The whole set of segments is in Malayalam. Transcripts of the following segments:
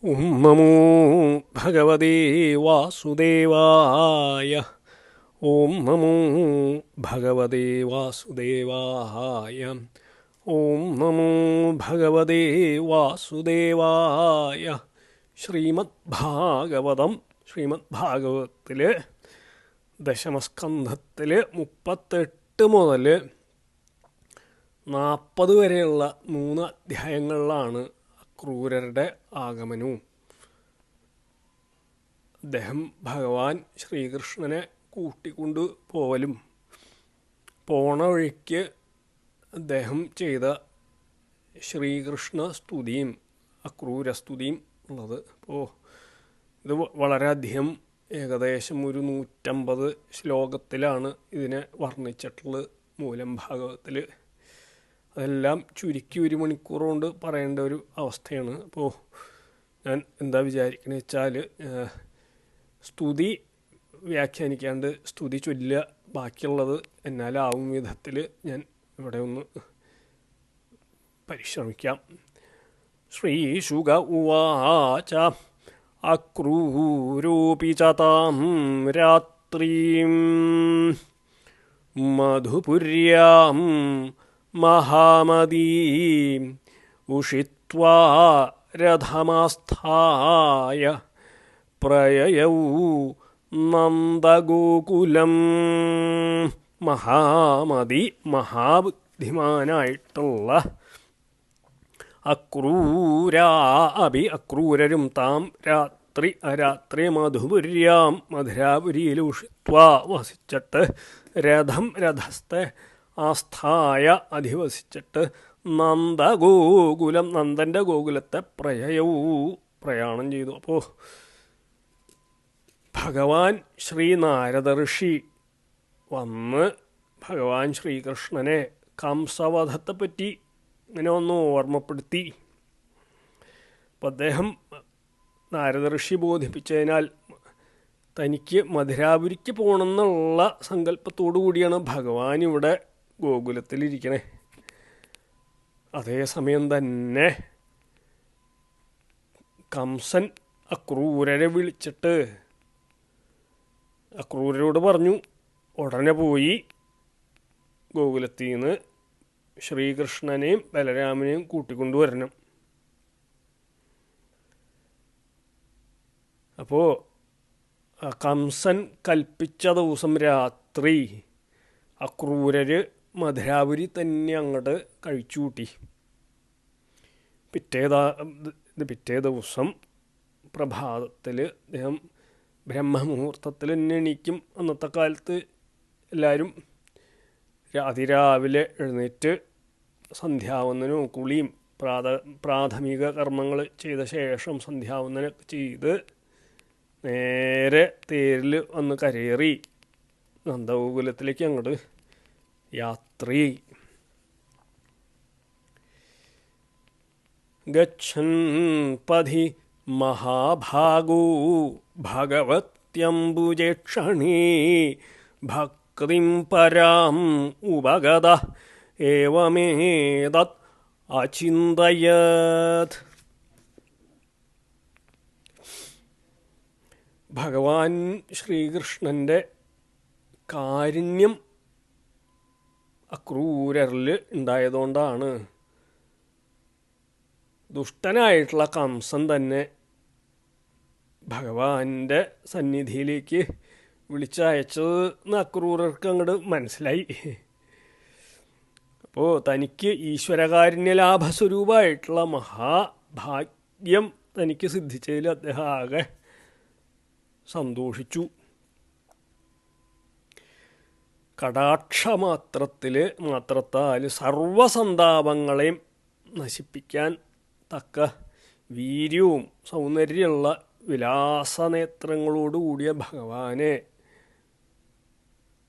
ഓം നമോ ഭഗവതേ വാസുദേവായ. ഓം നമോ ഭഗവതേ വാസുദേവായ. ഓം നമോ ഭഗവതേ വാസുദേവായ. ശ്രീമദ്ഭാഗവതത്തിലെ ദശമസ്കന്ധത്തിൽ 38 മുതൽ 40 വരെയുള്ള 3 അധ്യായങ്ങളിലാണ് അക്രൂരരുടെ ആഗമനവും അദ്ദേഹം ഭഗവാൻ ശ്രീകൃഷ്ണനെ കൂട്ടിക്കൊണ്ടു പോവലും പോണ വഴിക്ക് അദ്ദേഹം ചെയ്ത ശ്രീകൃഷ്ണ സ്തുതിയും അക്രൂരസ്തുതിയും ഉള്ളത്. അപ്പോൾ ഇത് വളരെയധികം ഏകദേശം ഒരു 150 ശ്ലോകത്തിലാണ് ഇതിനെ വർണ്ണിച്ചിട്ടുള്ളത് മൂലം ഭാഗവത്തിൽ. അതെല്ലാം ചുരുക്കി 1 മണിക്കൂർ കൊണ്ട് പറയേണ്ട ഒരു അവസ്ഥയാണ്. അപ്പോൾ ഞാൻ എന്താ വിചാരിക്കണമെന്ന് വെച്ചാൽ സ്തുതി വ്യാഖ്യാനിക്കാണ്ട് സ്തുതി ചൊല്ലുക, ബാക്കിയുള്ളത് എന്നാലാവും വിധത്തിൽ ഞാൻ ഇവിടെ ഒന്ന് പരിശ്രമിക്കാം. ശ്രീശുക ഉവാച അക്രൂരോപി ച താം രാത്രീം മധുപുര്യാം മഹാമതീം ഉഷിത്വാ രഥമാസ്ഥായ പ്രയയൗ നന്ദഗോകുലം. മഹാമതി മഹാബുദ്ധിമാനായിട്ടുള്ള അക്രൂരരും താം രാത്രി മധുപുര്യാം മധുരാപുരിയിൽ ഉഷിത്വാ വസിച്ചിട്ട് രഥസ്ഥെ ആസ്ഥായ അധിവസിച്ചിട്ട് നന്ദഗോകുലം നന്ദൻ്റെ ഗോകുലത്തെ പ്രയാണം ചെയ്തു. അപ്പോൾ ഭഗവാൻ ശ്രീനാരദ ഋഷി വന്ന് ഭഗവാൻ ശ്രീകൃഷ്ണനെ കംസവധത്തെപ്പറ്റി ഇങ്ങനെ ഒന്ന് ഓർമ്മപ്പെടുത്തി. അപ്പം അദ്ദേഹം നാരദ ഋഷി ബോധിപ്പിച്ചതിനാൽ തനിക്ക് മധുരാപുരിക്ക് പോകണമെന്നുള്ള സങ്കല്പത്തോടു കൂടിയാണ് ഭഗവാൻ ഇവിടെ ഗോകുലത്തിലിരിക്കണേ. അതേസമയം തന്നെ കംസൻ അക്രൂരരെ വിളിച്ചിട്ട് അക്രൂരരോട് പറഞ്ഞു, ഉടനെ പോയി ഗോകുലത്തിൽ നിന്ന് ശ്രീകൃഷ്ണനെയും ബലരാമനെയും കൂട്ടിക്കൊണ്ടുവരണം. അപ്പോൾ കംസൻ കൽപ്പിച്ച ദിവസം രാത്രി അക്രൂരർ മധുരാപുരി തന്നെ അങ്ങോട്ട് കഴിച്ചു കൂട്ടി. പിറ്റേ ദിവസം പ്രഭാതത്തിൽ അദ്ദേഹം ബ്രഹ്മമുഹൂർത്തത്തിൽ തന്നെ എണീക്കും. അന്നത്തെ കാലത്ത് എല്ലാവരും അതിരാവിലെ എഴുന്നേറ്റ് സന്ധ്യാവന്ദനവും കുളിയും പ്രാഥമിക കർമ്മങ്ങൾ ചെയ്ത ശേഷം സന്ധ്യാവന്ദനമൊക്കെ ചെയ്ത് നേരെ തേരിൽ വന്ന് കരയേറി നന്ദഗോകുലത്തിലേക്ക് അങ്ങോട്ട് യാത്രി. ഗച്ഛൻ പഥി മഹാഭാഗോ ഭഗവത്യംബുജേക്ഷണീ ഭക്തിം പരാം ഉപഗത ഏവമേതത് അചിന്തയത്. ഭഗവാൻ ശ്രീകൃഷ്ണൻ്റെ കാരുണ്യം അക്രൂരരിൽ ഉണ്ടായതുകൊണ്ടാണ് ദുഷ്ടനായിട്ടുള്ള കംസൻ തന്നെ ഭഗവാന്റെ സന്നിധിയിലേക്ക് വിളിച്ചയച്ചത് എന്ന് അക്രൂരർക്ക് അങ്ങോട്ട് മനസ്സിലായി. അപ്പോൾ തനിക്ക് ഈശ്വരകാരുണ്യലാഭസ്വരൂപമായിട്ടുള്ള മഹാഭാഗ്യം തനിക്ക് സിദ്ധിച്ചതിൽ അദ്ദേഹം ആകെ സന്തോഷിച്ചു. മാത്രത്താൽ സർവസന്താപങ്ങളെയും നശിപ്പിക്കാൻ തക്ക വീര്യവും സൗന്ദര്യമുള്ള വിലാസനേത്രങ്ങളോടുകൂടിയ ഭഗവാനെ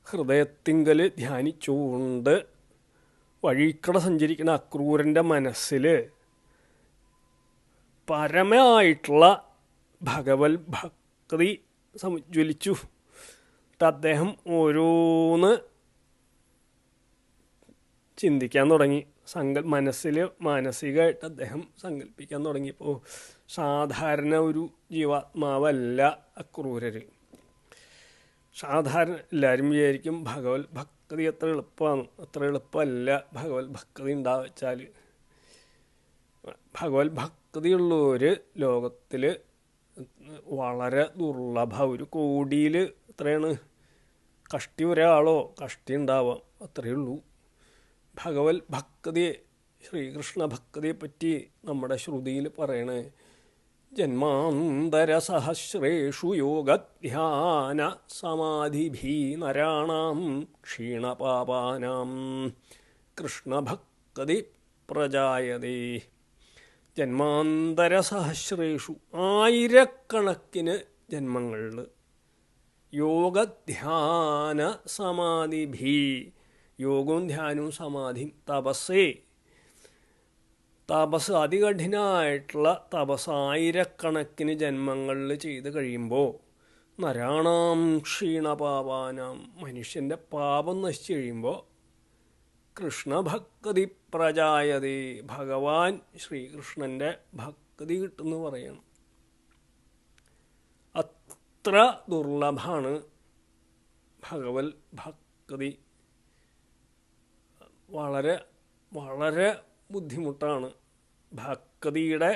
ഹൃദയത്തിങ്കൽ ധ്യാനിച്ചുകൊണ്ട് വഴിക്കട സഞ്ചരിക്കുന്ന അക്രൂരൻ്റെ മനസ്സിൽ പരമമായിട്ടുള്ള ഭഗവത് ഭക്തി സമുജ്വലിച്ചു. അദ്ദേഹം ഓരോന്ന് ചിന്തിക്കാൻ തുടങ്ങി. മാനസികമായിട്ട് അദ്ദേഹം സങ്കല്പിക്കാൻ തുടങ്ങിയപ്പോൾ സാധാരണ ഒരു ജീവാത്മാവല്ല അക്രൂരർ. സാധാരണ എല്ലാവരും വിചാരിക്കും ഭഗവത് ഭക്തി എത്ര എളുപ്പമാണ്. അത്ര എളുപ്പമല്ല ഭഗവത് ഭക്തി ഉണ്ടാവച്ചാൽ. ഭഗവത് ഭക്തിയുള്ളവർ ലോകത്തിൽ വളരെ ദുർലഭ. 1 കോടിയിൽ എത്രയാണ് കഷ്ടി ഒരാളോ കഷ്ടി ഉണ്ടാവാം, അത്രയേ ഉള്ളൂ. ഭഗവത് ഭക്തിയെ, ശ്രീകൃഷ്ണ ഭക്തിയെപ്പറ്റി നമ്മുടെ ശ്രുതിയിൽ പറയണേ, ജന്മാന്തര സഹസ്രേഷു യോഗധ്യാന സമാധിഭി നരാണാം ക്ഷീണപാപാനാം കൃഷ്ണഭക്തി പ്രജായതേ. ജന്മാന്തര സഹസ്രേഷു, ആയിരക്കണക്കിന് ജന്മങ്ങളിൽ, യോഗധ്യാന സമാധിഭി, യോഗവും ധ്യാനവും സമാധിയും തപസ് അതികഠിനമായിട്ടുള്ള തപസ് ആയിരക്കണക്കിന് ജന്മങ്ങളിൽ ചെയ്ത് കഴിയുമ്പോൾ നരാണാം ക്ഷീണപാപാനാം, മനുഷ്യൻ്റെ പാപം നശിച്ചു കഴിയുമ്പോൾ കൃഷ്ണഭക്തി പ്രജായതേ, ഭഗവാൻ ശ്രീകൃഷ്ണൻ്റെ ഭക്തി കിട്ടുമെന്ന് പറയണം. അത്ര ദുർലഭമാണ് ഭഗവത് ഭക്തി. വളരെ വളരെ ബുദ്ധിമുട്ടാണ്. ഭക്തിയുടെ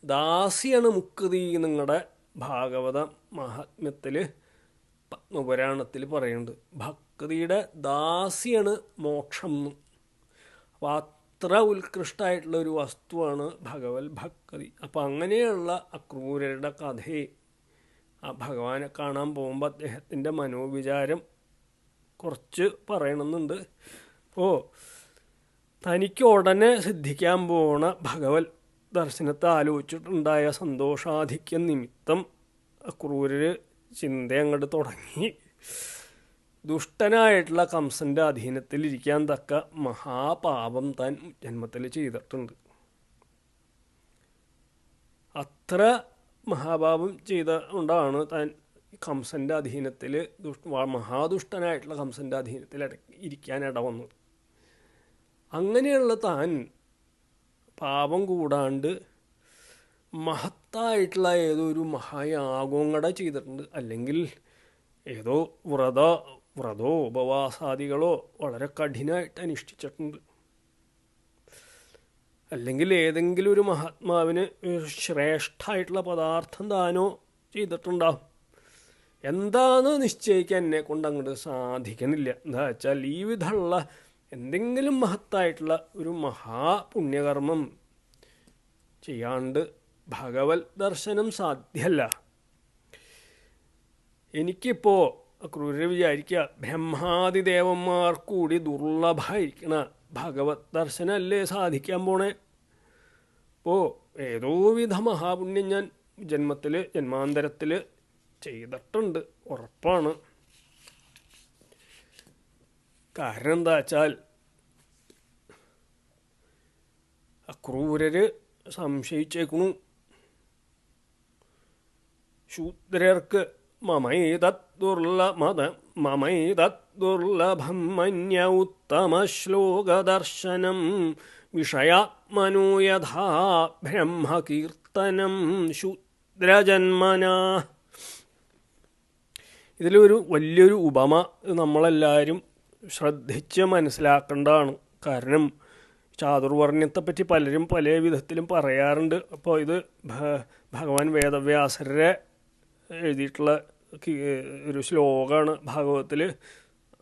ദാസിയാണ് മുക്തി. നിങ്ങളുടെ ഭാഗവത മഹാത്മ്യത്തിൽ പത്മപുരാണത്തിൽ പറയുന്നുണ്ട്, ഭക്തിയുടെ ദാസിയാണ് മോക്ഷം. അപ്പോൾ അത്ര ഉത്കൃഷ്ടമായിട്ടുള്ള ഒരു വസ്തുവാണ് ഭഗവത് ഭക്തി. അപ്പോൾ അങ്ങനെയുള്ള അക്രൂരരുടെ കഥയെ ആ ഭഗവാനെ കാണാൻ പോകുമ്പോൾ അദ്ദേഹത്തിൻ്റെ മനോവിചാരം കുറച്ച് പറയണമെന്നുണ്ട്. അപ്പോൾ തനിക്ക് ഉടനെ സിദ്ധിക്കാൻ പോണ ഭഗവത് ദർശനത്തെ ആലോചിച്ചിട്ടുണ്ടായ സന്തോഷാധിക്യം നിമിത്തം അക്രൂരർ ചിന്ത അങ്ങോട്ട് തുടങ്ങി. ദുഷ്ടനായിട്ടുള്ള കംസൻ്റെ അധീനത്തിലിരിക്കാൻ തക്ക മഹാപാപം താൻ ജന്മത്തിൽ ചെയ്തിട്ടുണ്ട്. അത്ര മഹാപാപം ചെയ്ത കൊണ്ടാണ് താൻ കംസൻ്റെ അധീനത്തിൽ, മഹാദുഷ്ടനായിട്ടുള്ള കംസൻ്റെ അധീനത്തിൽ ഇരിക്കാൻ ഇടവന്നത്. അങ്ങനെയുള്ള താൻ പാപം കൂടാണ്ട് മഹത്തായിട്ടുള്ള ഏതോ ഒരു മഹായാഗവും കൂടെ ചെയ്തിട്ടുണ്ട്. അല്ലെങ്കിൽ ഏതോ വ്രതോ ഉപവാസാദികളോ വളരെ കഠിനമായിട്ട് അനുഷ്ഠിച്ചിട്ടുണ്ട്. അല്ലെങ്കിൽ ഏതെങ്കിലും ഒരു മഹാത്മാവിന് ശ്രേഷ്ഠമായിട്ടുള്ള പദാർത്ഥം താനോ ചെയ്തിട്ടുണ്ടാവും. എന്താണെന്ന് നിശ്ചയിക്കാൻ എന്നെ കൊണ്ട് അങ്ങോട്ട് സാധിക്കണില്ല. എന്താ വെച്ചാൽ ഈ വിധമുള്ള എന്തെങ്കിലും മഹത്തായിട്ടുള്ള ഒരു മഹാപുണ്യകർമ്മം ചെയ്യാണ്ട് ഭഗവത് ദർശനം സാധ്യമല്ല. എനിക്കിപ്പോൾ ക്രൂരർ വിചാരിക്കുക, ബ്രഹ്മാദിദേവന്മാർ കൂടി ദുർലഭമായിരിക്കണ ഭഗവത് ദർശനമല്ലേ സാധിക്കാൻ പോണേ. അപ്പോൾ ഏതോ വിധ മഹാപുണ്യം ഞാൻ ജന്മാന്തരത്തിൽ ചെയ്തിട്ടുണ്ട്, ഉറപ്പാണ്. കാരണം എന്താ വെച്ചാൽ അക്രൂരർ സംശയിച്ചേക്കണു, ശൂദ്രർക്ക് മമൈതദുർലഭം മന്യ ഉത്തമശ്ലോകദർശനം വിഷയാത്മനോ യഥാ ബ്രഹ്മകീർത്തനം ശൂദ്രജന്മന. ഇതിലൊരു വലിയൊരു ഉപമ നമ്മളെല്ലാവരും ശ്രദ്ധിച്ച് മനസ്സിലാക്കേണ്ടതാണ്. കാരണം ചാതുർവർണ്ണയത്തെപ്പറ്റി പലരും പല വിധത്തിലും പറയാറുണ്ട്. അപ്പോൾ ഇത് ഭഗവാൻ വേദവ്യാസരെ എഴുതിയിട്ടുള്ള ഒരു ശ്ലോകമാണ് ഭാഗവതത്തിൽ.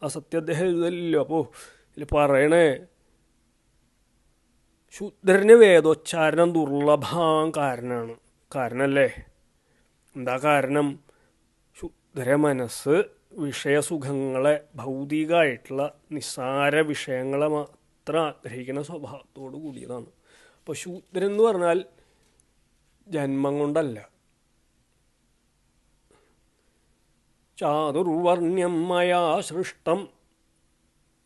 അസത്യം അദ്ദേഹം എഴുതലില്ലോ. അപ്പോൾ ഇതിൽ പറയണേ, ശൂദ്രന് വേദോച്ചാരണം ദുർലഭമാകാൻ കാരണമല്ലേ? എന്താ കാരണം? ശൂദ്ര മനസ്സ് വിഷയസുഖങ്ങളെ, ഭൗതികമായിട്ടുള്ള നിസ്സാര വിഷയങ്ങളെ മാത്രം ആഗ്രഹിക്കുന്ന സ്വഭാവത്തോടു കൂടിയതാണ്. അപ്പോൾ ശൂദ്രൻ എന്ന് പറഞ്ഞാൽ ജന്മം കൊണ്ടല്ല. ചാതുർവർണ്യം മയാ സൃഷ്ടം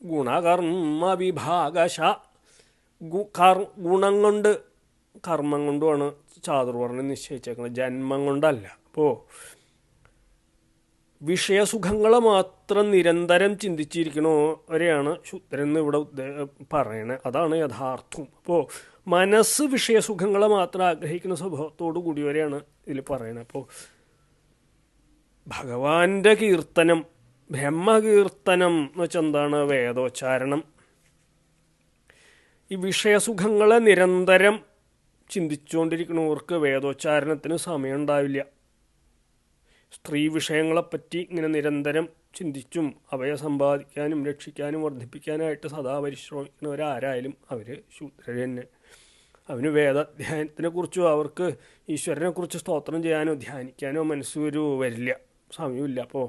ഗുണകർമ്മ വിഭാഗശ. ഗുണം കൊണ്ട് കർമ്മം കൊണ്ടുമാണ് ചാതുർവർണ്ണം നിശ്ചയിച്ചേക്കുന്നത്, ജന്മം കൊണ്ടല്ല. അപ്പോൾ വിഷയസുഖങ്ങളെ മാത്രം നിരന്തരം ചിന്തിച്ചിരിക്കണവരെയാണ് ശൂദ്രൻ ഇവിടെ പറയണത്. അതാണ് യഥാർത്ഥം. അപ്പോൾ മനസ്സ് വിഷയസുഖങ്ങളെ മാത്രം ആഗ്രഹിക്കുന്ന സ്വഭാവത്തോടു കൂടിയവരെയാണ് ഇതിൽ പറയണത്. അപ്പോൾ ഭഗവാന്റെ കീർത്തനം, ബ്രഹ്മകീർത്തനം എന്ന് വെച്ചാൽ എന്താണ്? വേദോച്ചാരണം. ഈ വിഷയസുഖങ്ങളെ നിരന്തരം ചിന്തിച്ചുകൊണ്ടിരിക്കുന്നവർക്ക് വേദോച്ചാരണത്തിന് സമയം ഉണ്ടാവില്ല. സ്ത്രീ വിഷയങ്ങളെപ്പറ്റി ഇങ്ങനെ നിരന്തരം ചിന്തിച്ചും അവയെ സമ്പാദിക്കാനും രക്ഷിക്കാനും വർദ്ധിപ്പിക്കാനായിട്ട് സദാ പരിശ്രമിക്കുന്നവരാരായാലും അവർ ശൂദ്രർ തന്നെ. അവന് വേദാധ്യായനത്തിനെക്കുറിച്ചോ അവർക്ക് ഈശ്വരനെക്കുറിച്ച് സ്തോത്രം ചെയ്യാനോ ധ്യാനിക്കാനോ മനസ്സ് വരില്ല, സമയമില്ല. അപ്പോൾ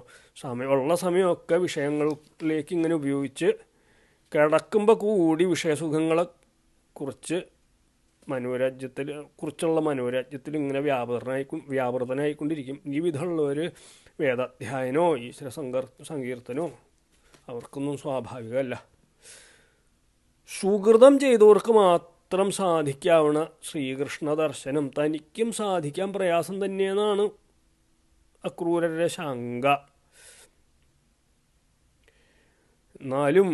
ഉള്ള സമയമൊക്കെ വിഷയങ്ങളിലേക്ക് ഇങ്ങനെ ഉപയോഗിച്ച് കിടക്കുമ്പോൾ കൂടി വിഷയസുഖങ്ങളെ കുറിച്ച് കുറിച്ചുള്ള മനോരാജ്യത്തിൽ ഇങ്ങനെ വ്യാപൃതനായിക്കൊണ്ടിരിക്കും. ഈ വിധമുള്ളവർ വേദാധ്യായനോ ഈശ്വര സങ്കീർത്തനോ അവർക്കൊന്നും സ്വാഭാവികമല്ല. സുകൃതം ചെയ്തവർക്ക് മാത്രം സാധിക്കാവുന്ന ശ്രീകൃഷ്ണ ദർശനം തനിക്കും സാധിക്കാൻ പ്രയാസം തന്നെയെന്നാണ് അക്രൂരരുടെ ശങ്ക. എന്നാലും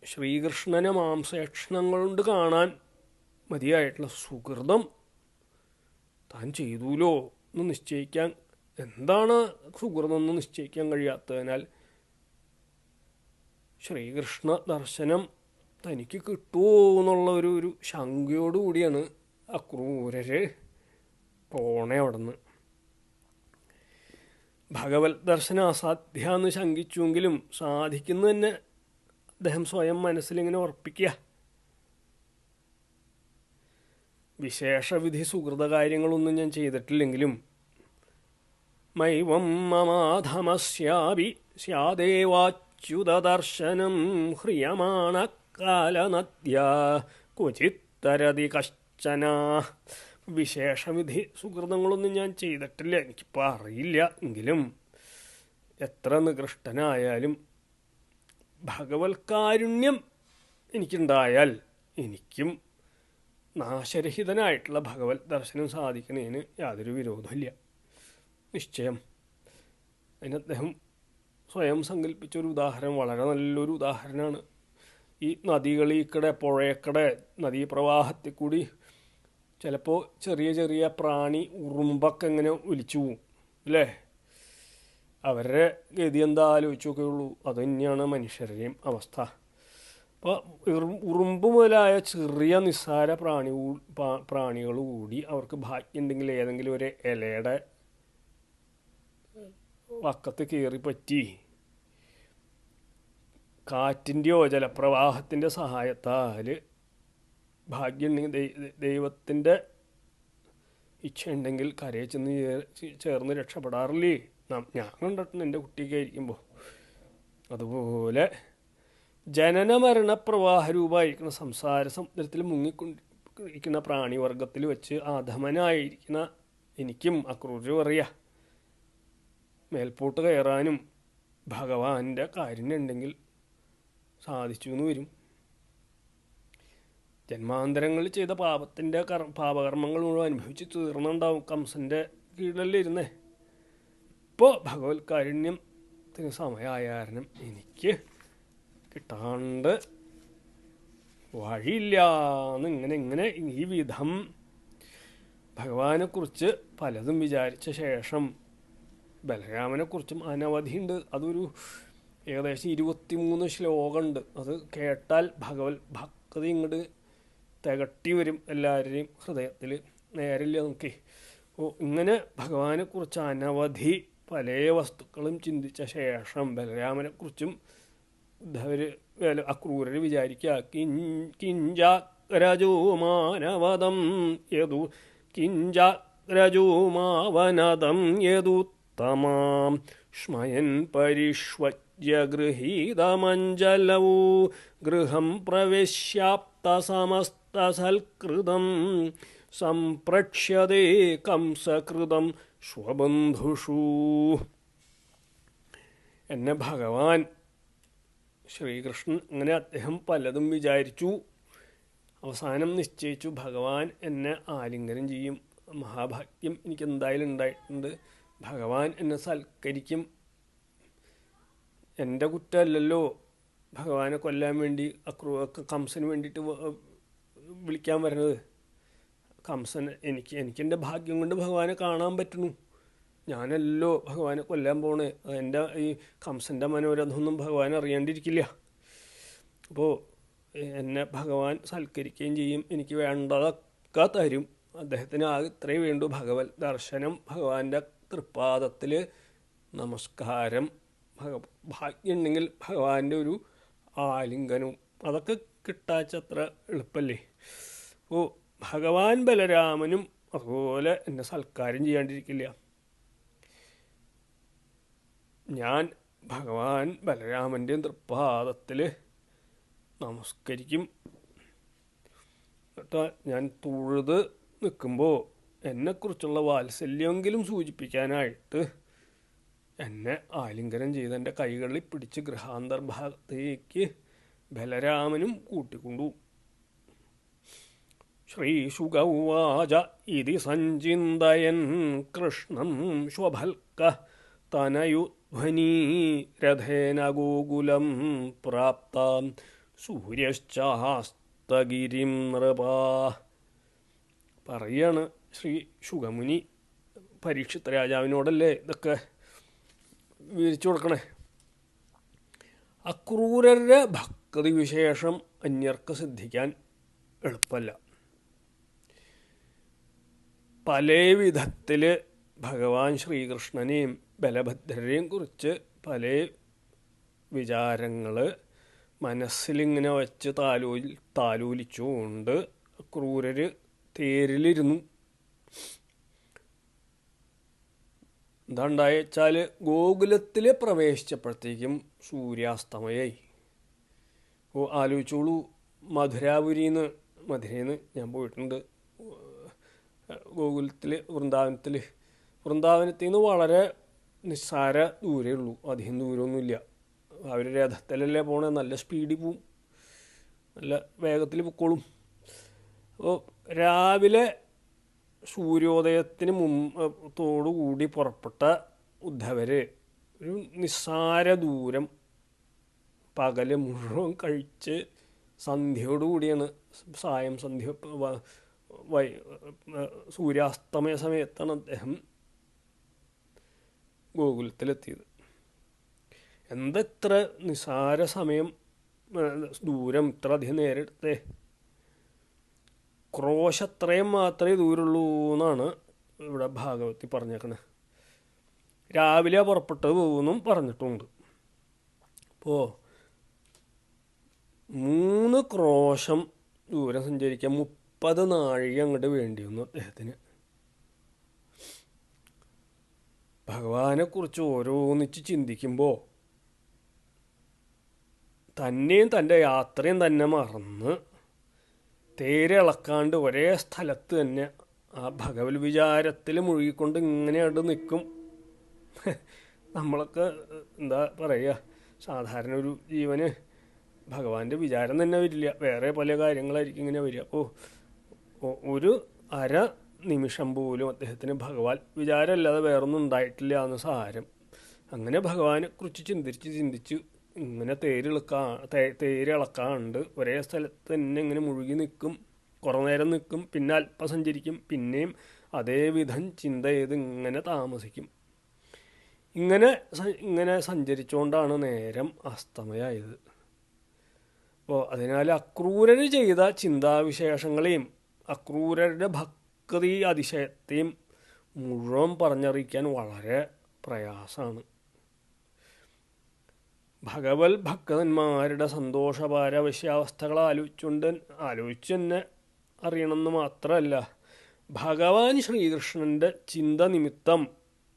ശ്രീകൃഷ്ണനെ മാംസേക്ഷണങ്ങൾ കൊണ്ട് കാണാൻ മതിയായിട്ടുള്ള സുകൃതം താൻ ചെയ്തൂലോ എന്ന് നിശ്ചയിക്കാൻ, എന്താണ് സുകൃതം എന്ന് നിശ്ചയിക്കാൻ കഴിയാത്തതിനാൽ ശ്രീകൃഷ്ണ ദർശനം തനിക്ക് കിട്ടുമോ എന്നുള്ള ഒരു ശങ്കയോടുകൂടിയാണ് അക്രൂരര് പോണേ അവിടെ നിന്ന്. ഭഗവത് ദർശനം അസാധ്യമെന്ന് ശങ്കിച്ചുവെങ്കിലും സാധിക്കുന്നു തന്നെ അദ്ദേഹം സ്വയം മനസ്സിലിങ്ങനെ ഉറപ്പിക്കുക. വിശേഷവിധി സുഹൃത കാര്യങ്ങളൊന്നും ഞാൻ ചെയ്തിട്ടില്ലെങ്കിലും മൈവം മമാധമസ്യാപി സ്യാദേവാച്യുതദർശനം ഹ്രിയമാണ കാലനദ്യാ ക്വചിത്തരതി കശ്ചന. വിശേഷവിധി സുഹൃതങ്ങളൊന്നും ഞാൻ ചെയ്തിട്ടില്ല, എനിക്കിപ്പോൾ അറിയില്ല. എങ്കിലും എത്ര നികൃഷ്ടനായാലും ഭഗവത്കാരുണ്യം എനിക്കുണ്ടായാൽ എനിക്കും നാശരഹിതനായിട്ടുള്ള ഭഗവത് ദർശനം സാധിക്കുന്നതിന് യാതൊരു വിരോധമില്ല, നിശ്ചയം. അതിന് അദ്ദേഹം സ്വയം സങ്കല്പിച്ചൊരു ഉദാഹരണം വളരെ നല്ലൊരു ഉദാഹരണമാണ്. ഈ നദികളിൽക്കൂടെ പുഴയക്കടെ നദീപ്രവാഹത്തിൽ കൂടി ചിലപ്പോൾ ചെറിയ ചെറിയ പ്രാണി ഉറുമ്പൊക്കെ ഇങ്ങനെ ഒലിച്ചു പോവും അല്ലേ? അവരുടെ ഗതി എന്താ ആലോചിച്ച് നോക്കുകയുള്ളൂ. അത് തന്നെയാണ് മനുഷ്യരുടെയും അവസ്ഥ. അപ്പോൾ ഉറുമ്പ് മുതലായ ചെറിയ നിസ്സാര പ്രാണികൾ കൂടി അവർക്ക് ഭാഗ്യമുണ്ടെങ്കിൽ ഏതെങ്കിലും ഒരു ഇലയുടെ വക്കത്ത് കയറി പറ്റി കാറ്റിൻ്റെയോ ജലപ്രവാഹത്തിൻ്റെ സഹായത്താൽ ഭാഗ്യമുണ്ടെങ്കിൽ ദൈവത്തിൻ്റെ ഇച്ഛയുണ്ടെങ്കിൽ കരയിൽ ചെന്ന് ചേർന്ന് രക്ഷപ്പെടാറില്ലേ? ഞാൻ കണ്ടിട്ടുണ്ട് എൻ്റെ കുട്ടിയൊക്കെ ആയിരിക്കുമ്പോൾ. അതുപോലെ ജനന മരണ പ്രവാഹരൂപമായിരിക്കുന്ന സംസാര സമുദ്രത്തിൽ മുങ്ങിക്കൊണ്ടിരിക്കുന്ന പ്രാണിവർഗത്തിൽ വെച്ച് അധമനായിരിക്കുന്ന എനിക്കും അക്രൂരർ പറയുക, മേൽപോട്ട് കയറാനും ഭഗവാന്റെ കാരുണ്യമുണ്ടെങ്കിൽ സാധിച്ചു എന്ന് വരും. ജന്മാന്തരങ്ങളിൽ ചെയ്ത പാപകർമ്മങ്ങൾ മുഴുവൻ അനുഭവിച്ച് തീർന്നുണ്ടാവും. കംസൻ്റെ കീഴിലല്ലേ ഇരുന്നേ. ഇപ്പോൾ ഭഗവത് കാരുണ്യത്തിന് സമയമായ കാരണം എനിക്ക് കിട്ടാണ്ട് വഴിയില്ല ഇങ്ങനെ ഈ വിധം ഭഗവാനെക്കുറിച്ച് പലതും വിചാരിച്ച ശേഷം ബലരാമനെക്കുറിച്ചും അനവധിയുണ്ട്. അതൊരു ഏകദേശം 23 ശ്ലോകമുണ്ട്. അത് കേട്ടാൽ ഭഗവത് ഭക്തി ഇങ്ങോട്ട് തികട്ടി വരും എല്ലാവരുടെയും ഹൃദയത്തിൽ. നേരില്ല നമുക്ക്. ഇങ്ങനെ ഭഗവാനെക്കുറിച്ച് അനവധി പല വസ്തുക്കളും ചിന്തിച്ച ശേഷം ബലരാമനെക്കുറിച്ചും അക്രൂരർ വിചാരിക്കുക, കിഞ്ചരജോമാനവദം യദു കിഞ്ചരജോമാവനദം യദുത്തമാം സ്മയൻ പരിഷ്വജ്യ ഗൃഹീതമഞ്ജലൗ ഗൃഹം പ്രവേശ്യാപ്തസമസ്തസൽകൃതം സംപ്രക്ഷ്യതേ കംസകൃതം സ്വബന്ധുഷു. എന്നെ ഭഗവാൻ ശ്രീകൃഷ്ണൻ അങ്ങനെ അദ്ദേഹം പലതും വിചാരിച്ചു. അവസാനം നിശ്ചയിച്ചു ഭഗവാൻ എന്നെ ആലിംഗനം ചെയ്യും. മഹാഭാഗ്യം എനിക്ക് എന്തായാലും ഉണ്ടായിട്ടുണ്ട്. ഭഗവാൻ എന്നെ സൽക്കരിക്കും. എൻ്റെ കുറ്റമല്ലല്ലോ ഭഗവാനെ കൊല്ലാൻ വേണ്ടി കംസന് വേണ്ടിയിട്ട് വിളിക്കാൻ വരുന്നത്. കംസൻ എനിക്കെൻ്റെ ഭാഗ്യം കൊണ്ട് ഭഗവാനെ കാണാൻ പറ്റുന്നു. ഞാനല്ലോ ഭഗവാനെ കൊല്ലാൻ പോണേ. എൻ്റെ ഈ കംസൻ്റെ മനോരഥമൊന്നും ഭഗവാൻ അറിയാണ്ടിരിക്കില്ല. അപ്പോൾ എന്നെ ഭഗവാൻ സൽക്കരിക്കുകയും ചെയ്യും, എനിക്ക് വേണ്ടതൊക്കെ തരും. അദ്ദേഹത്തിന് ആകെ ഇത്രയേ വേണ്ടൂ, ഭഗവത് ദർശനം, ഭഗവാന്റെ തൃപ്പാദത്തിൽ നമസ്കാരം, ഭാഗ്യമുണ്ടെങ്കിൽ ഭഗവാന്റെ ഒരു ആലിംഗനവും, അതൊക്കെ കിട്ടാച്ചത്ര എളുപ്പമല്ലേ. അപ്പോൾ ഭഗവാൻ ബലരാമനും അതുപോലെ എന്നെ സൽക്കാരം ചെയ്യാണ്ടിരിക്കില്ല. ഞാൻ ഭഗവാൻ ബലരാമൻ്റെയും തൃപ്പാദത്തിൽ നമസ്കരിക്കും. കേട്ടോ, ഞാൻ തൊഴുത് നിൽക്കുമ്പോൾ എന്നെക്കുറിച്ചുള്ള വാത്സല്യമെങ്കിലും സൂചിപ്പിക്കാനായിട്ട് എന്നെ ആലിംഗനം ചെയ്ത് എൻ്റെ കൈകളിൽ പിടിച്ച് ഗൃഹാന്തർഭാഗത്തേക്ക് ബലരാമനും കൂട്ടിക്കൊണ്ടു. ശ്രീശുക ഉവാച ഇതി സഞ്ചിന്തയൻ കൃഷ്ണം ശ്വഭൽക്ക തനയുധ്വനീ രഥേന ഗോകുലം പ്രാപ്താം സൂര്യശ്ചാസ്തഗിരിം നൃപാ. പറയാണ് ശ്രീ ശുഗമുനി പരീക്ഷിത് രാജാവിനോടല്ലേ ഇതൊക്കെ വിവരിച്ചു കൊടുക്കണേ. അക്രൂരരുടെ ഭക്തി വിശേഷം അന്യർക്ക് സിദ്ധിക്കാൻ എളുപ്പമല്ല. പല വിധത്തിൽ ഭഗവാൻ ശ്രീകൃഷ്ണനെയും ബലഭദ്രരെയും കുറിച്ച് പല വിചാരങ്ങൾ മനസ്സിലിങ്ങനെ വച്ച് താലോലിച്ചുകൊണ്ട് ക്രൂരർ തേരിലിരുന്നു. എന്താ ഉണ്ടായെച്ചാൽ ഗോകുലത്തിൽ പ്രവേശിച്ചപ്പോഴത്തേക്കും സൂര്യാസ്തമയായി. അപ്പോൾ ആലോചിച്ചോളൂ, മധുരയിൽ നിന്ന് ഞാൻ പോയിട്ടുണ്ട്. ഗോകുലത്തിൽ വൃന്ദാവനത്തിൽ നിന്ന് വളരെ നിസ്സാര ദൂരേ ഉള്ളൂ, അധികം ദൂരമൊന്നുമില്ല. അവർ രഥത്തിലല്ലേ പോണേ, നല്ല സ്പീഡിൽ പോവും, നല്ല വേഗത്തിൽ പൊക്കോളും. അപ്പോൾ രാവിലെ സൂര്യോദയത്തിന് തോടുകൂടി പുറപ്പെട്ട ഉദ്ധവർ ഒരു നിസ്സാര ദൂരം പകല് മുഴുവൻ കഴിച്ച് സന്ധ്യയോടുകൂടിയാണ്, സന്ധ്യ സൂര്യാസ്തമയ സമയത്താണ് അദ്ദേഹം ഗോകുലത്തിലെത്തിയത്. എന്തെത്ര നിസാര സമയം ദൂരം ഇത്ര അധികം നേരം എടുത്തേ. ക്രോശത്രയും മാത്രമേ ദൂരമുള്ളൂ എന്നാണ് ഇവിടെ ഭാഗവത്തിൽ പറഞ്ഞേക്കണേ. രാവിലെ പുറപ്പെട്ടത് പോകുന്നും പറഞ്ഞിട്ടുണ്ട്. അപ്പോൾ 3 ക്രോശം ദൂരം സഞ്ചരിക്കാൻ 30 നാഴിക അങ്ങോട്ട് വേണ്ടി വന്നു അദ്ദേഹത്തിന്. ഭഗവാനെക്കുറിച്ച് ഓരോന്നിച്ച് ചിന്തിക്കുമ്പോൾ തന്നെയും തൻ്റെ യാത്രയും തന്നെ മറന്ന് തേരിളക്കാണ്ട് ഒരേ സ്ഥലത്ത് തന്നെ ആ ഭഗവത് വിചാരത്തിൽ മുഴുകിക്കൊണ്ട് ഇങ്ങനെയായിട്ട് നിൽക്കും. നമ്മളൊക്കെ എന്താ പറയുക, സാധാരണ ഒരു ജീവന് ഭഗവാന്റെ വിചാരം തന്നെ വരില്ല, വേറെ പല കാര്യങ്ങളായിരിക്കും ഇങ്ങനെ വരിക. അപ്പോൾ ഒരു അര നിമിഷം പോലും അദ്ദേഹത്തിന് ഭഗവാൻ വിചാരമല്ലാതെ വേറൊന്നും ഉണ്ടായിട്ടില്ല എന്ന് സാരം. അങ്ങനെ ഭഗവാനെക്കുറിച്ച് ചിന്തിച്ച് ഇങ്ങനെ തേരിളക്കാണ്ട് ഒരേ സ്ഥലത്ത് തന്നെ ഇങ്ങനെ മുഴുകി നിൽക്കും. കുറേ നേരം നിൽക്കും, പിന്നെ അല്പം സഞ്ചരിക്കും, പിന്നെയും അതേ വിധം ചിന്ത ചെയ്ത് ഇങ്ങനെ താമസിക്കും. ഇങ്ങനെ സഞ്ചരിച്ചുകൊണ്ടാണ് നേരം അസ്തമയായത്. അപ്പോൾ അതിനാൽ അക്രൂരർ ചെയ്ത ചിന്താവിശേഷങ്ങളെയും അക്രൂരരുടെ ഭക്തി അതിശയത്തെയും മുഴുവൻ പറഞ്ഞറിയിക്കാൻ വളരെ പ്രയാസമാണ്. ഭഗവത് ഭക്തന്മാരുടെ സന്തോഷപാരവശ്യാവസ്ഥകൾ ആലോചിച്ച് തന്നെ അറിയണമെന്ന് മാത്രമല്ല, ഭഗവാൻ ശ്രീകൃഷ്ണൻ്റെ ചിന്ത നിമിത്തം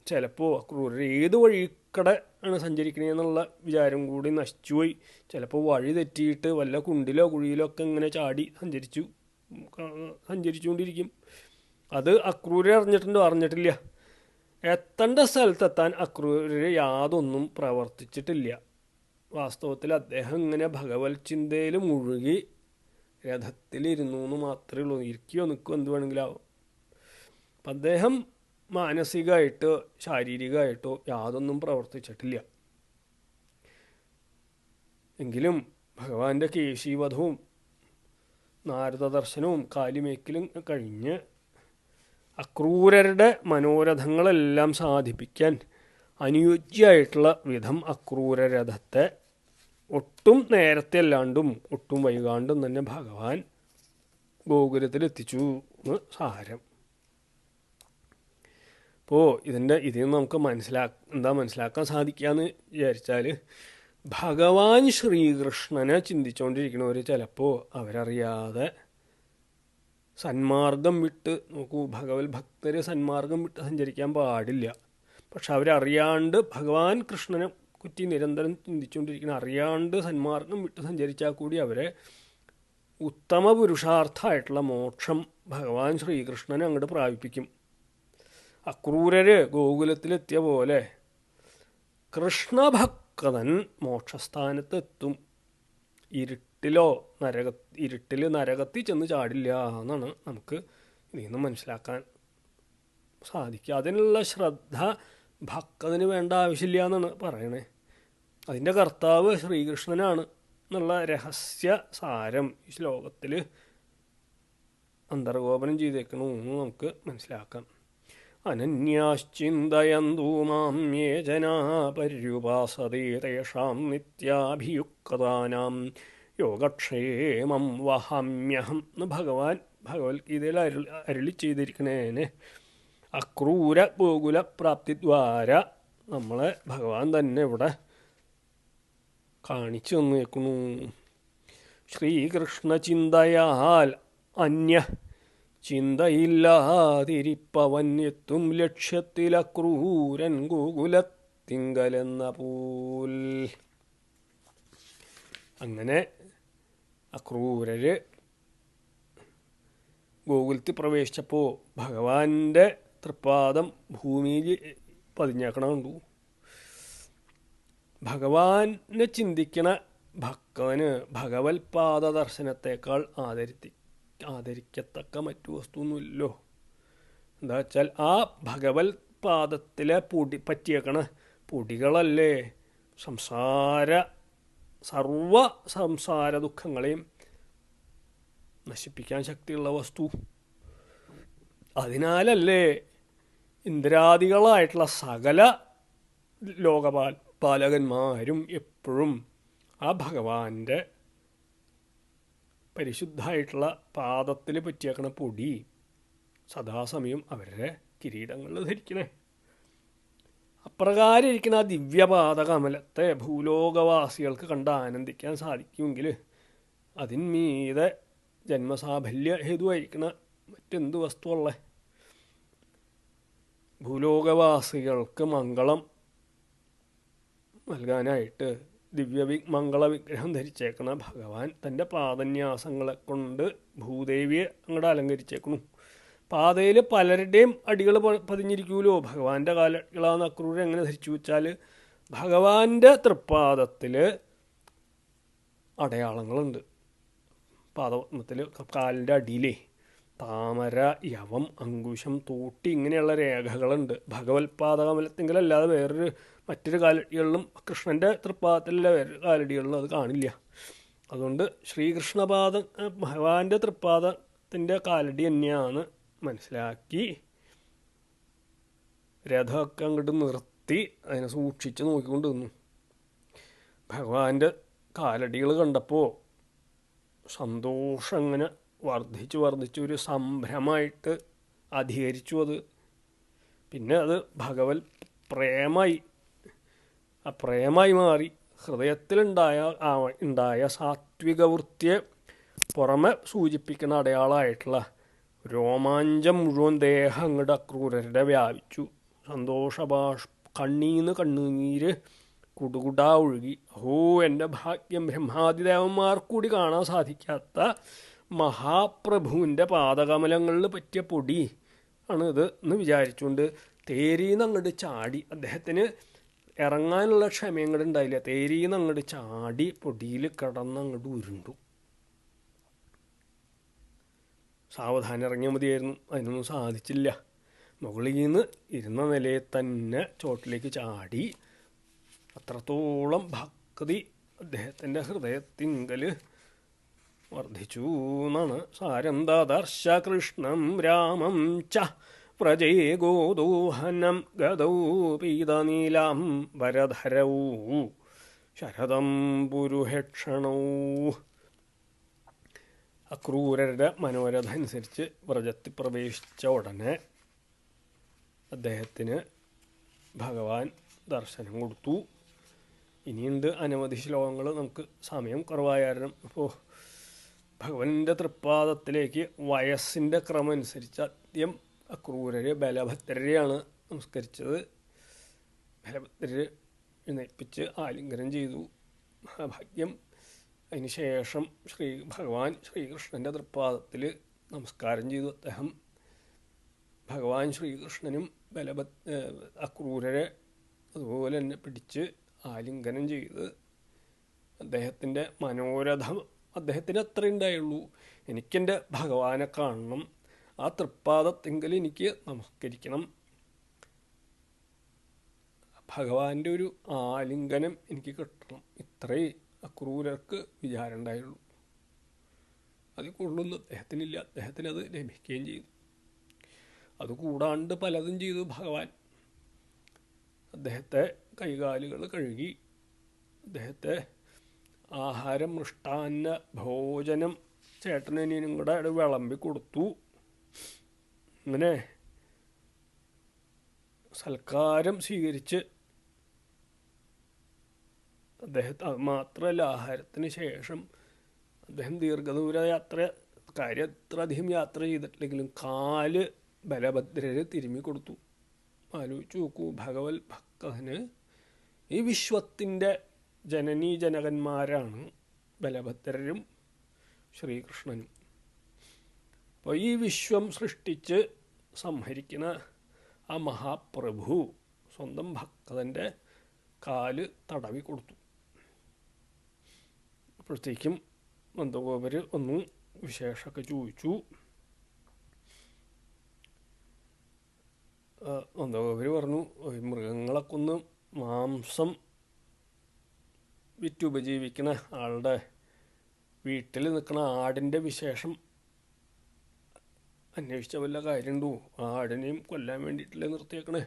ചിലപ്പോൾ അക്രൂരർ ഏത് വഴിക്കടെ ആണ് സഞ്ചരിക്കണേന്നുള്ള വിചാരം കൂടി നശിച്ചുപോയി. ചിലപ്പോൾ വഴി തെറ്റിയിട്ട് വല്ല കുണ്ടിലോ കുഴിയിലോ ഒക്കെ ഇങ്ങനെ ചാടി സഞ്ചരിച്ചുകൊണ്ടിരിക്കും. അത് അക്രൂരർ അറിഞ്ഞിട്ടില്ല. എത്തേണ്ട സ്ഥലത്തെത്താൻ അക്രൂരർ യാതൊന്നും പ്രവർത്തിച്ചിട്ടില്ല. വാസ്തവത്തിൽ അദ്ദേഹം ഇങ്ങനെ ഭഗവത് ചിന്തയിൽ മുഴുകി രഥത്തിലിരുന്നു എന്ന് മാത്രമേ ഉള്ളൂ. ഇരിക്കുകയോ നിൽക്കുകയോ എന്ത് വേണമെങ്കിലും ആവും. അപ്പം അദ്ദേഹം മാനസികമായിട്ടോ ശാരീരികമായിട്ടോ യാതൊന്നും പ്രവർത്തിച്ചിട്ടില്ല. എങ്കിലും ഭഗവാന്റെ കേശീവധവും നാരദ ദർശനവും കാലിമേക്കലും കഴിഞ്ഞ് അക്രൂരരുടെ മനോരഥങ്ങളെല്ലാം സാധിപ്പിക്കാൻ അനുയോജ്യമായിട്ടുള്ള വിധം അക്രൂരരഥത്തെ ഒട്ടും നേരത്തെ അല്ലാണ്ടും ഒട്ടും വൈകാണ്ടും തന്നെ ഭഗവാൻ ഗോകുലത്തിലെത്തിച്ചു എന്ന് സാരം. അപ്പോൾ ഇതിൽ നിന്ന് നമുക്ക് മനസ്സിലാക്കാൻ സാധിക്കാന്ന് വിചാരിച്ചാൽ, ഭഗവാൻ ശ്രീകൃഷ്ണനെ ചിന്തിച്ചുകൊണ്ടിരിക്കുന്നവർ ചിലപ്പോൾ അവരറിയാതെ സന്മാർഗം വിട്ട്, നോക്കൂ, ഭഗവത് ഭക്തർ സന്മാർഗം വിട്ട് സഞ്ചരിക്കാൻ പാടില്ല. പക്ഷെ അവരറിയാണ്ട് ഭഗവാൻ കൃഷ്ണനെ കുറ്റി നിരന്തരം ചിന്തിച്ചുകൊണ്ടിരിക്കുന്ന അറിയാണ്ട് സന്മാർഗം വിട്ട് സഞ്ചരിച്ചാൽ കൂടി അവരെ ഉത്തമ പുരുഷാർത്ഥമായിട്ടുള്ള മോക്ഷം ഭഗവാൻ ശ്രീകൃഷ്ണനെ അങ്ങോട്ട് പ്രാപിപ്പിക്കും. അക്രൂരർ ഗോകുലത്തിലെത്തിയ പോലെ കൃഷ്ണഭക്തൻ മോക്ഷസ്ഥാനത്തെത്തും. ഇരുട്ടിൽ നരകത്തിൽ ചെന്ന് ചാടില്ല എന്നാണ് നമുക്ക് ഇതിൽ നിന്ന് മനസ്സിലാക്കാൻ സാധിക്കുക. അതിനുള്ള ശ്രദ്ധ ഭക്തന് വേണ്ട ആവശ്യമില്ല എന്നാണ് പറയണേ. അതിൻ്റെ കർത്താവ് ശ്രീകൃഷ്ണനാണ് എന്നുള്ള രഹസ്യ സാരം ഈ ശ്ലോകത്തിൽ അന്തർഗോപനം ചെയ്തേക്കണമെന്ന് നമുക്ക് മനസ്സിലാക്കാം. അനന്യാശ്ചിന്തയന്തോ മാം യേ ജനാ പര്യുപാസതേ തേഷാം നിത്യാഭിയുക്താനാം യോഗക്ഷേമം വഹാമ്യഹം എന്ന് ഭഗവാൻ ഭഗവത്ഗീതയിൽ അരുളി ചെയ്തിരിക്കണേനെ അക്രൂര ഗോകുല പ്രാപ്തിദ്വാര നമ്മളെ ഭഗവാൻ തന്നെ ഇവിടെ കാണിച്ചു തന്നേക്കുന്നു. ശ്രീകൃഷ്ണ ചിന്തയാൽ അന്യ ചിന്തയില്ലാതിരിപ്പവൻ എത്തും ലക്ഷ്യത്തിലക്രൂരൻ ഗോകുലത്തിങ്കലെന്ന പോൽ. അങ്ങനെ അക്രൂരര് ഗോകുലത്തിൽ പ്രവേശിച്ചപ്പോൾ ഭഗവാന്റെ തൃപ്പാദം ഭൂമിയിൽ പതിഞ്ഞേക്കണമുണ്ടു. ഭഗവാനെ ചിന്തിക്കണ ഭക്തന് ഭഗവത് പാദ ദർശനത്തേക്കാൾ ആദരിക്കത്തക്ക മറ്റു വസ്തുവൊന്നുമില്ലല്ലോ. എന്താ വെച്ചാൽ ആ ഭഗവത് പാദത്തിലെ പറ്റിയേക്കണ പൊടികളല്ലേ സർവ സംസാര ദുഃഖങ്ങളെയും നശിപ്പിക്കാൻ ശക്തിയുള്ള വസ്തു. അതിനാലല്ലേ ഇന്ദ്രാദികളായിട്ടുള്ള സകല ലോകപാലകന്മാരും എപ്പോഴും ആ ഭഗവാന്റെ പരിശുദ്ധമായിട്ടുള്ള പാദത്തിൽ പറ്റിയേക്കണ പൊടി സദാസമയം അവരുടെ കിരീടങ്ങളിൽ ധരിക്കണേ. അപ്രകാരം ഇരിക്കുന്ന ആ ദിവ്യപാദ കമലത്തെ ഭൂലോകവാസികൾക്ക് കണ്ട് ആനന്ദിക്കാൻ സാധിക്കുമെങ്കിൽ അതിന്മീതെ ജന്മസാഫല്യ ഹേതുവായിരിക്കണ മറ്റെന്ത് വസ്തുവല്ലേ. ഭൂലോകവാസികൾക്ക് മംഗളം നൽകാനായിട്ട് മംഗള വിഗ്രഹം ധരിച്ചേക്കണ ഭഗവാൻ തൻ്റെ പാദന്യാസങ്ങളെ കൊണ്ട് ഭൂദേവിയെ അങ്ങോട്ട് അലങ്കരിച്ചേക്കണു. പാതയിൽ പലരുടെയും അടികൾ പതിഞ്ഞിരിക്കുമല്ലോ. ഭഗവാന്റെ കാലടികളാന്ന് അക്രൂരൻ എങ്ങനെ ധരിച്ചു വെച്ചാൽ ഭഗവാന്റെ തൃപ്പാദത്തിൽ അടയാളങ്ങളുണ്ട്. പാദത്തിൽ കാലിൻ്റെ അടിയിലേ താമര, യവം, അങ്കുശം, തോട്ടി ഇങ്ങനെയുള്ള രേഖകളുണ്ട്. ഭഗവത് പാദകമലത്തെങ്കിലല്ലാതെ മറ്റൊരു കാലടികളിലും കൃഷ്ണൻ്റെ തൃപ്പാദത്തിലുള്ള വേറൊരു കാലടികളിലും അത് കാണില്ല. അതുകൊണ്ട് ഭഗവാന്റെ തൃപ്പാദത്തിൻ്റെ കാലടി തന്നെയാണ് മനസ്സിലാക്കി രഥമൊക്കെ അങ്ങോട്ട് നിർത്തി അതിനെ സൂക്ഷിച്ച് നോക്കിക്കൊണ്ട് നിന്നു. ഭഗവാന്റെ കാലടികൾ കണ്ടപ്പോൾ സന്തോഷം അങ്ങനെ വർദ്ധിച്ച് ഒരു സംഭ്രമമായിട്ട് അധികരിച്ചു. പിന്നെ അത് ഭഗവത് പ്രേമായി മാറി. ഹൃദയത്തിലുണ്ടായ സാത്വിക വൃത്തിയെ പുറമെ സൂചിപ്പിക്കുന്ന അടയാളമായിട്ടുള്ള രോമാഞ്ചം മുഴുവൻ ദേഹം അങ്ങോട്ട് അക്രൂരരുടെ വ്യാപിച്ചു. കണ്ണീന്ന് കണ്ണുനീര് കുടുകുടാ ഒഴുകി. എൻ്റെ ഭാഗ്യം, ബ്രഹ്മാദിദേവന്മാർക്കൂടി കാണാൻ സാധിക്കാത്ത മഹാപ്രഭുവിൻ്റെ പാദകമലങ്ങളിൽ പറ്റിയ പൊടി ആണ് ഇത് എന്ന് വിചാരിച്ചുകൊണ്ട് തേരീന്ന് അങ്ങോട്ട് ചാടി. അദ്ദേഹത്തിന് ഇറങ്ങാനുള്ള ക്ഷമയും കൂടെ ഉണ്ടായില്ല. തേരീന്ന് അങ്ങോട്ട് ചാടി പൊടിയിൽ കിടന്ന് അങ്ങോട്ട് ഉരുണ്ടു. സാവധാനം ഇറങ്ങിയാൽ മതിയായിരുന്നു, അതിനൊന്നും സാധിച്ചില്ല. മുകളിൽ നിന്ന് ഇരുന്ന നിലയിൽ തന്നെ ചോട്ടിലേക്ക് ചാടി. അത്രത്തോളം ഭക്തി അദ്ദേഹത്തിൻ്റെ ഹൃദയത്തിങ്കൽ വർദ്ധിച്ചു എന്നാണ് സാരം. ദദർശ കൃഷ്ണം രാമം ച വ്രജേ ഗോദോഹനം ഗദൗ പീതനീലാം വരധരൗ ശരദം പുരുഹക്ഷണൗ. അക്രൂരരുടെ മനോരഥ അനുസരിച്ച് വ്രജത്തിൽ പ്രവേശിച്ച ഉടനെ അദ്ദേഹത്തിന് ഭഗവാൻ ദർശനം കൊടുത്തു. ഇനിയുണ്ട് അനവധി ശ്ലോകങ്ങൾ, നമുക്ക് സമയം കുറവായ കാരണം. അപ്പോൾ ഭഗവാന്റെ തൃപ്പാദത്തിലേക്ക് വയസ്സിൻ്റെ ക്രമം അനുസരിച്ച് ആദ്യം അക്രൂരര് ബലഭദ്രരെയാണ് നമസ്കരിച്ചത്. ബലഭദ്രര് എഴുന്നേൽപ്പിച്ച് ആലിംഗനം ചെയ്തു, മഹാഭാഗ്യം. അതിനുശേഷം ഭഗവാൻ ശ്രീകൃഷ്ണൻ്റെ തൃപ്പാദത്തിൽ നമസ്കാരം ചെയ്തു. അദ്ദേഹം ഭഗവാൻ ശ്രീകൃഷ്ണനും അക്രൂരരെ അതുപോലെ തന്നെ പിടിച്ച് ആലിംഗനം ചെയ്ത് അദ്ദേഹത്തിൻ്റെ മനോരഥം അദ്ദേഹത്തിന് അത്ര ഉണ്ടായുള്ളൂ. എനിക്കെൻ്റെ ഭഗവാനെ കാണണം, ആ തൃപ്പാദത്തെങ്കിൽ എനിക്ക് നമസ്കരിക്കണം, ഭഗവാന്റെ ഒരു ആലിംഗനം എനിക്ക് കിട്ടണം, ഇത്രേ അക്രൂരർക്ക് വിചാരം ഉണ്ടായുള്ളൂ. അത് കൊള്ളുന്നു അദ്ദേഹത്തിനില്ല. അദ്ദേഹത്തിന് അത് ലഭിക്കുകയും ചെയ്തു. അതുകൂടാണ്ട് പലതും ചെയ്തു ഭഗവാൻ. അദ്ദേഹത്തെ കൈകാലുകൾ കഴുകി, അദ്ദേഹത്തെ ആഹാരം, മൃഷ്ടാന്ന ഭോജനം ചേട്ടനും കൂടെ വിളമ്പി കൊടുത്തു. അങ്ങനെ സൽക്കാരം സ്വീകരിച്ച് അദ്ദേഹത്തെ, അത് മാത്രമല്ല ആഹാരത്തിന് ശേഷം അദ്ദേഹം ദീർഘദൂര യാത്ര, കാര്യം എത്ര അധികം യാത്ര ചെയ്തിട്ടില്ലെങ്കിലും കാല് ബലഭദ്രര് തിരുമ്മി കൊടുത്തു. ആലോചിച്ച് നോക്കൂ, ഭഗവത് ഭക്തന് ഈ വിശ്വത്തിൻ്റെ ജനനീ ജനകന്മാരാണ് ബലഭദ്രരും ശ്രീകൃഷ്ണനും. അപ്പോൾ ഈ വിശ്വം സൃഷ്ടിച്ച് സംഹരിക്കുന്ന ആ മഹാപ്രഭു സ്വന്തം ഭക്തൻ്റെ കാല് തടവി കൊടുത്തു. അപ്പോഴത്തേക്കും നന്ദഗോപര് ഒന്നും വിശേഷമൊക്കെ ചോദിച്ചു. നന്ദഗോപര് പറഞ്ഞു, മൃഗങ്ങളെ കൊന്ന് മാംസം വിറ്റുപജീവിക്കുന്ന ആളുടെ വീട്ടിൽ നിൽക്കുന്ന ആടിൻ്റെ വിശേഷം അന്വേഷിച്ച വല്ല കാര്യമുണ്ടോ? ആടിനെയും കൊല്ലാൻ വേണ്ടിയിട്ടല്ലേ നിർത്തിയേക്കണേ.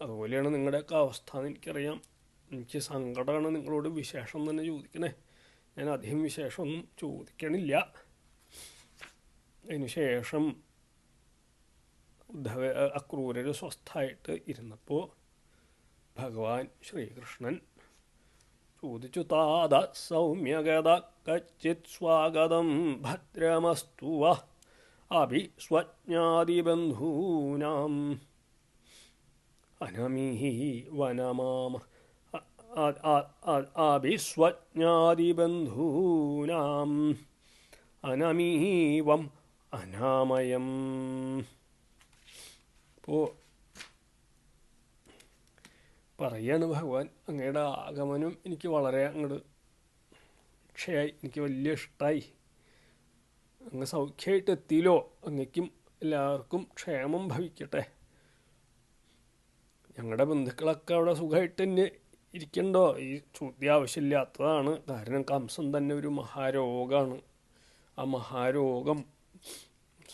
അതുപോലെയാണ് നിങ്ങളുടെയൊക്കെ അവസ്ഥ എന്ന് എനിക്കറിയാം. എനിക്ക് സങ്കടമാണ് നിങ്ങളോട് വിശേഷം തന്നെ ചോദിക്കണേ. ഞാൻ അധികം വിശേഷമൊന്നും ചോദിക്കണില്ല. അതിനുശേഷം അക്രൂരർ സ്വസ്ഥായിട്ട് ഇരുന്നപ്പോൾ ഭഗവാൻ ശ്രീകൃഷ്ണൻ ചോദിച്ചു, താത സൗമ്യഗത കച്ചിത് സ്വാഗതം ഭദ്രമസ്തുവ അഭിസ്വജ്ഞാതിബന്ധൂനാം അനമീഹി വനമാമ അഭിസ്വജ്ഞാതിബന്ധൂനാം അനമീവം അനാമയം. ഇപ്പോൾ പറയാണ് ഭഗവാൻ, അങ്ങയുടെ ആഗമനം എനിക്ക് വളരെ അങ്ങോട്ട് ക്ഷയായി, എനിക്ക് വലിയ ഇഷ്ടമായി. അങ്ങ് സൗഖ്യമായിട്ട് എത്തിയില്ലോ, അങ്ങയ്ക്കും എല്ലാവർക്കും ക്ഷേമം ഭവിക്കട്ടെ. ഞങ്ങളുടെ ബന്ധുക്കളൊക്കെ അവിടെ സുഖമായിട്ട് തന്നെ ഇരിക്കണ്ടോ? ഈ ചോദ്യം ആവശ്യമില്ലാത്തതാണ്. കാരണം കംസൻ തന്നെ ഒരു മഹാരോഗമാണ്. ആ മഹാരോഗം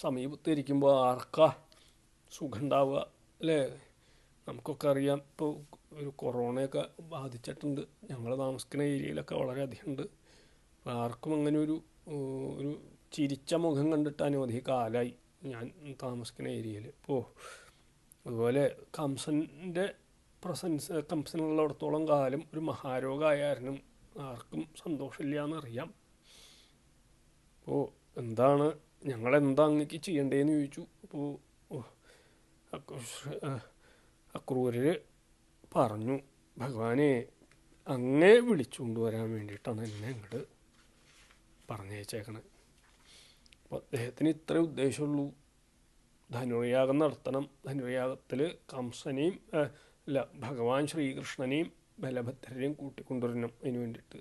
സമീപത്തിരിക്കുമ്പോൾ ആർക്കാ സുഖം ഉണ്ടാവുക അല്ലേ? നമുക്കൊക്കെ അറിയാം, ഇപ്പോൾ ഒരു കൊറോണയൊക്കെ ബാധിച്ചിട്ടുണ്ട്. ഞങ്ങൾ താമസിക്കുന്ന ഏരിയയിലൊക്കെ വളരെയധികം ഉണ്ട്. അപ്പോൾ ആർക്കും അങ്ങനെ ഒരു ചിരിച്ച മുഖം കണ്ടിട്ട് അനവധി കാലമായി ഞാൻ താമസിക്കുന്ന ഏരിയയിൽ. ഇപ്പോൾ അതുപോലെ കംസൻ്റെ കംസനുള്ളിടത്തോളം കാലം ഒരു മഹാരോഗമായാലും ആർക്കും സന്തോഷമില്ല എന്നറിയാം. അപ്പോൾ എന്താണ്, ഞങ്ങളെന്താ അങ്ങക്ക് ചെയ്യേണ്ടതെന്ന് ചോദിച്ചു. അപ്പോൾ അക്രൂരർ പറഞ്ഞു, ഭഗവാനെ അങ്ങേ വിളിച്ചുകൊണ്ട് വരാൻ വേണ്ടിയിട്ടാണ് എന്നെ അങ്ങോട്ട് പറഞ്ഞയച്ചേക്കണത്. അപ്പോൾ അദ്ദേഹത്തിന് ഇത്രേ ഉദ്ദേശമുള്ളൂ, ധനുർയാഗം നടത്തണം. ധനുർയാഗത്തിൽ കംസനെയും അല്ല ഭഗവാൻ ശ്രീകൃഷ്ണനെയും ബലഭദ്രരെയും കൂട്ടിക്കൊണ്ടുവരണം. അതിന് വേണ്ടിയിട്ട്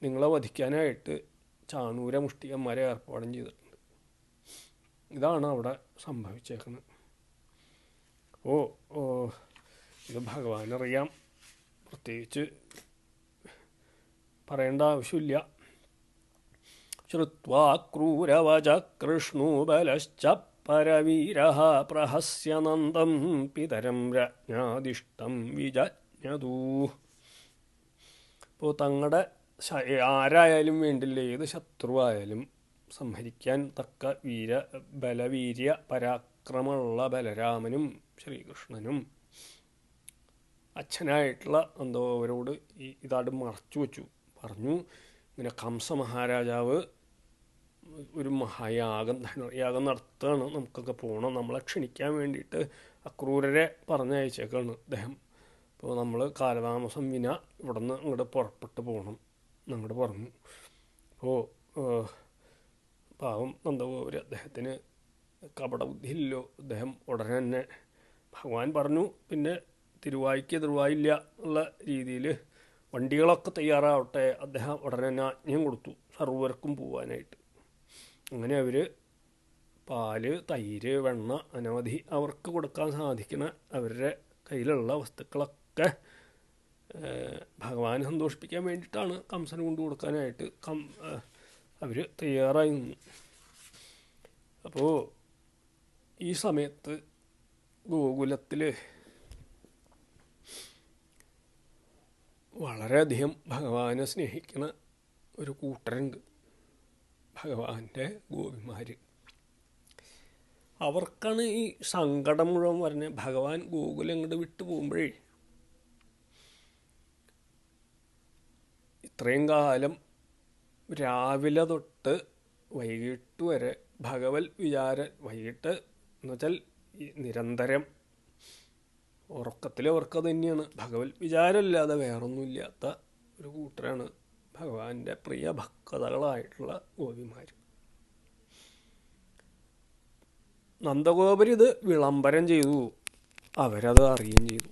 നിങ്ങളെ വധിക്കാനായിട്ട് ചാണൂര മുഷ്ടികന്മാരെ ഏർപ്പാടും ചെയ്തിട്ടുണ്ട്. ഇതാണ് അവിടെ സംഭവിച്ചേക്കുന്നത്. ഓ ഓ ഇത് ഭഗവാനറിയാം, പ്രത്യേകിച്ച് പറയേണ്ട ആവശ്യമില്ല. ശ്രുത്വാ ക്രൂരവച കൃഷ്ണോ ബലശ്ച പരവീരഃ പ്രഹസ്യ നന്ദം പിതരം രജ്ഞാദിഷ്ടം വിജജ്ഞതു. ഇപ്പോൾ തങ്ങളുടെ ആരായാലും വേണ്ടില്ല, ഏത് ശത്രുവായാലും സംഹരിക്കാൻ തക്ക ബലവീര്യ പരാക്രമമുള്ള ബലരാമനും ശ്രീകൃഷ്ണനും അച്ഛനായിട്ടുള്ള അവരോട് ഇതാട് മറച്ചു വച്ചു. പറഞ്ഞു, ഇങ്ങനെ കംസ മഹാരാജാവ് ഒരു മഹായാഗം യാഗം നടത്തുകയാണ്, നമുക്കൊക്കെ പോകണം, നമ്മളെ ക്ഷണിക്കാൻ വേണ്ടിയിട്ട് അക്രൂരരെ പറഞ്ഞയച്ചേക്കാണ് അദ്ദേഹം. അപ്പോൾ നമ്മൾ കാലതാമസം വിന ഇവിടെ നിന്ന് അങ്ങോട്ട് പുറപ്പെട്ട് പോകണം എന്നങ്ങോട്ട് പറഞ്ഞു. അപ്പോൾ പാവം നന്ദഗോപുരം, അദ്ദേഹത്തിന് കപടബുദ്ധിയില്ലല്ലോ. അദ്ദേഹം ഉടനെ തന്നെ ഭഗവാൻ പറഞ്ഞു, പിന്നെ തിരുവായിക്ക് തിരുവായില്ല എന്നുള്ള രീതിയിൽ വണ്ടികളൊക്കെ തയ്യാറാവട്ടെ. അദ്ദേഹം ഉടനെ തന്നെ ആജ്ഞയും കൊടുത്തു സർവർക്കും പോവാനായിട്ട്. അങ്ങനെ അവർ പാല്, തൈര്, വെണ്ണ, അനവധി അവർക്ക് കൊടുക്കാൻ സാധിക്കുന്ന അവരുടെ കയ്യിലുള്ള വസ്തുക്കളൊക്കെ ഭഗവാനെ സന്തോഷിപ്പിക്കാൻ വേണ്ടിയിട്ടാണ് കംസന് കൊണ്ട് കൊടുക്കാനായിട്ട് അവർ തയ്യാറായി നിന്നു. അപ്പോൾ ഈ സമയത്ത് ഗോകുലത്തിൽ വളരെയധികം ഭഗവാനെ സ്നേഹിക്കുന്ന ഒരു കൂട്ടരുണ്ട്, ഭഗവാന്റെ ഗോപിമാർ. അവർക്കാണ് ഈ സങ്കടം മുഴുവൻ പറഞ്ഞ് ഭഗവാൻ ഗോകുലം ഇങ്ങോട്ട് വിട്ടു പോകുമ്പോഴേ ഇത്രയും കാലം രാവിലെ തൊട്ട് വൈകിട്ട് വരെ ഭഗവത് വൈകിട്ട് എന്നുവെച്ചാൽ നിരന്തരം ഉറക്കത്തിൽ അവർക്ക് തന്നെയാണ്. ഭഗവത് വിചാരമില്ലാതെ വേറൊന്നുമില്ലാത്ത ഒരു കൂട്ടരാണ് ഭഗവാന്റെ പ്രിയ ഭക്തകളായിട്ടുള്ള ഗോപിമാർ. നന്ദഗോപർ ഇത് വിളംബരം ചെയ്തു, അവരത് അറിയുകയും ചെയ്തു.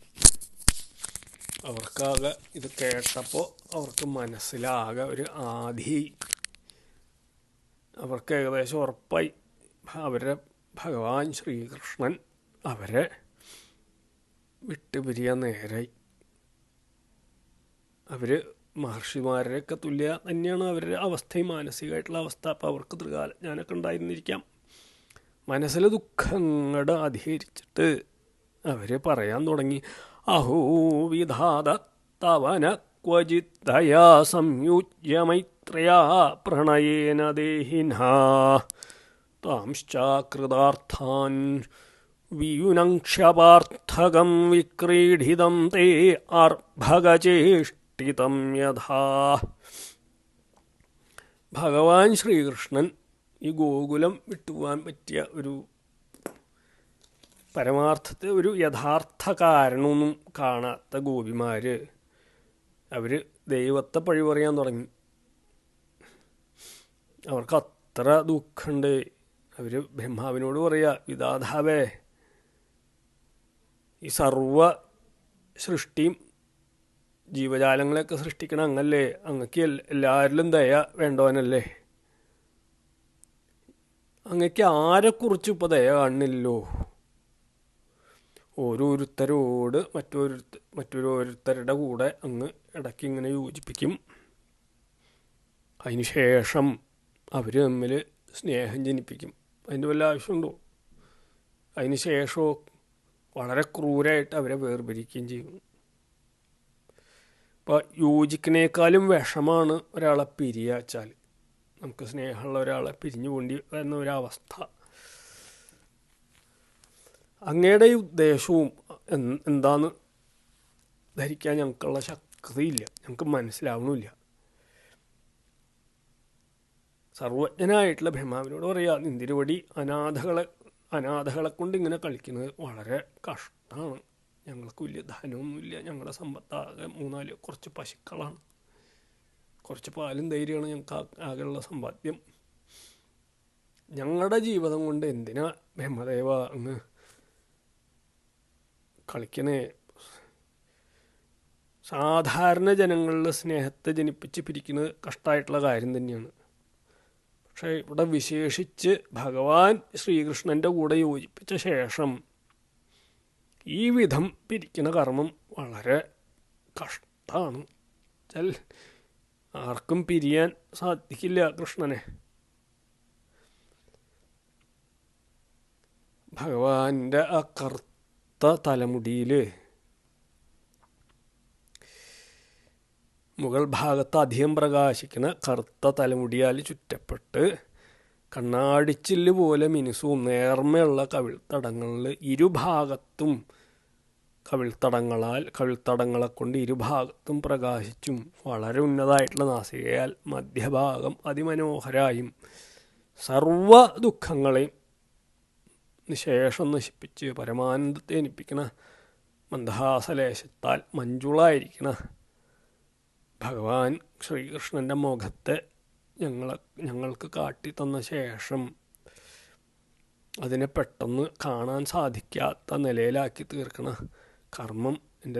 അവർക്കാകെ ഇത് കേട്ടപ്പോൾ അവർക്ക് മനസ്സിലാകെ ഒരു ആധി, അവർക്ക് ഏകദേശം ഉറപ്പായി അവരുടെ ഭഗവാൻ ശ്രീകൃഷ്ണൻ അവരെ വിട്ടുപിരിയാൻ നേരായി. അവർ മഹർഷിമാരെയൊക്കെ തുല്യ തന്നെയാണ് അവരുടെ അവസ്ഥയും, മാനസികമായിട്ടുള്ള അവസ്ഥ. അപ്പോൾ അവർക്ക് ത്രികാലജ്ഞാനമൊക്കെ ഉണ്ടായിരുന്നിരിക്കാം. മനസ്സിൽ ദുഃഖങ്ങളുടെ അധികരിച്ചിട്ട് അവർ പറയാൻ തുടങ്ങി, അഹോ വിധാത തവന ക്വചിത്തയാ സംയുജ്യ മൈത്രയാ പ്രണയേന ദേഹിന താംശ്ചാകൃതാർത്ഥാൻ വിയുനങ്ക്ഷപാർത്ഥകം വിക്രീഡിതം തേ അർഭകചേഷ്ടിതം യഥാ. ഭഗവാൻ ശ്രീകൃഷ്ണൻ ഈ ഗോകുലം വിട്ടുപോകാൻ പറ്റിയ ഒരു പരമാർത്ഥത്തെ ഒരു യഥാർത്ഥ കാരണമൊന്നും കാണാത്ത ഗോപിമാർ അവർ ദൈവത്തെ പഴി പറയാൻ തുടങ്ങി. അവർക്ക് അത്ര ദുഃഖമുണ്ട്. അവർ ബ്രഹ്മാവിനോട് പറയുക, വിധാതാവേ, ഈ സർവ സൃഷ്ടിയും ജീവജാലങ്ങളെയൊക്കെ സൃഷ്ടിക്കണം അങ്ങല്ലേ, അങ്ങക്ക് എല്ലാവരിലും ദയ വേണ്ടവനല്ലേ, അങ്ങക്ക് ആരെക്കുറിച്ച് ഇപ്പോൾ ദയ കാണുന്നില്ലല്ലോ. ഓരോരുത്തരോട് മറ്റോരോരുത്തരുടെ കൂടെ അങ്ങ് ഇടയ്ക്ക് ഇങ്ങനെ യോജിപ്പിക്കും. അതിന് ശേഷം അവർ തമ്മിൽ സ്നേഹം ജനിപ്പിക്കും. അതിൻ്റെ വല്ല ആവശ്യമുണ്ടോ? അതിന് ശേഷമോ വളരെ ക്രൂരമായിട്ട് അവരെ വേർപിരിക്കുകയും ചെയ്യും. ഇപ്പോൾ യോജിക്കുന്നേക്കാളും വിഷമാണ് ഒരാളെ പിരിയുക വെച്ചാൽ. നമുക്ക് സ്നേഹമുള്ള ഒരാളെ പിരിഞ്ഞു പോണ്ടി വരുന്ന ഒരവസ്ഥ. അങ്ങയുടെ ഈ ഉദ്ദേശവും എന്താന്ന് ധരിക്കാൻ ഞങ്ങൾക്കുള്ള ശക്തിയില്ല, ഞങ്ങൾക്ക് മനസ്സിലാവണമില്ല. സർവജ്ഞനായിട്ടുള്ള ബ്രഹ്മാവിനോട് പറയുക, നിന്തിരുവടി അനാഥകളെ കൊണ്ട് ഇങ്ങനെ കളിക്കുന്നത് വളരെ കഷ്ടമാണ്. ഞങ്ങൾക്ക് വലിയ ധനമൊന്നുമില്ല, ഞങ്ങളുടെ സമ്പത്താകെ 3-4 കുറച്ച് പശുക്കളാണ്, കുറച്ച് പാലും ധൈര്യമാണ് ഞങ്ങൾക്ക് ആകെയുള്ള സമ്പാദ്യം. ഞങ്ങളുടെ ജീവിതം കൊണ്ട് എന്തിനാ ബ്രഹ്മദേവ അങ്ങ് കളിക്കണേ? സാധാരണ ജനങ്ങളുടെ സ്നേഹത്തെ ജനിപ്പിച്ച് പിരിക്കുന്നത് കഷ്ടമായിട്ടുള്ള കാര്യം തന്നെയാണ്. പക്ഷേ ഇവിടെ വിശേഷിച്ച് ഭഗവാൻ ശ്രീകൃഷ്ണൻ്റെ കൂടെ യോജിപ്പിച്ച ശേഷം ഈ വിധം പിരിക്കുന്ന കർമ്മം വളരെ കഷ്ടമാണ്. ആർക്കും പിരിയാൻ സാധിക്കില്ല കൃഷ്ണനെ. ഭഗവാന്റെ ആ കറുത്ത തലമുടിയിൽ മുകൾ ഭാഗത്ത് അധികം പ്രകാശിക്കുന്ന കറുത്ത തലമുടിയാൽ ചുറ്റപ്പെട്ട് കണ്ണാടിച്ചില്ല് പോലെ മിനുസവും നേർമയുള്ള കവിൾത്തടങ്ങളിൽ ഇരുഭാഗത്തും കവിൾത്തടങ്ങളെ കൊണ്ട് ഇരുഭാഗത്തും പ്രകാശിച്ചും വളരെ ഉന്നതമായിട്ടുള്ള നാസികയാൽ മധ്യഭാഗം അതിമനോഹരായും സർവ ദുഃഖങ്ങളെയും നിശേഷം നശിപ്പിച്ച് പരമാനന്ദത്തെ എനിപ്പിക്കുന്ന മന്ദഹാസലേശത്താൽ മഞ്ജുളായിരിക്കുന്ന ഭഗവാൻ ശ്രീകൃഷ്ണൻ്റെ മുഖത്തെ ഞങ്ങൾക്ക് കാട്ടിത്തന്ന ശേഷം അതിനെ പെട്ടെന്ന് കാണാൻ സാധിക്കാത്ത നിലയിലാക്കി തീർക്കണ കർമ്മം എൻ്റെ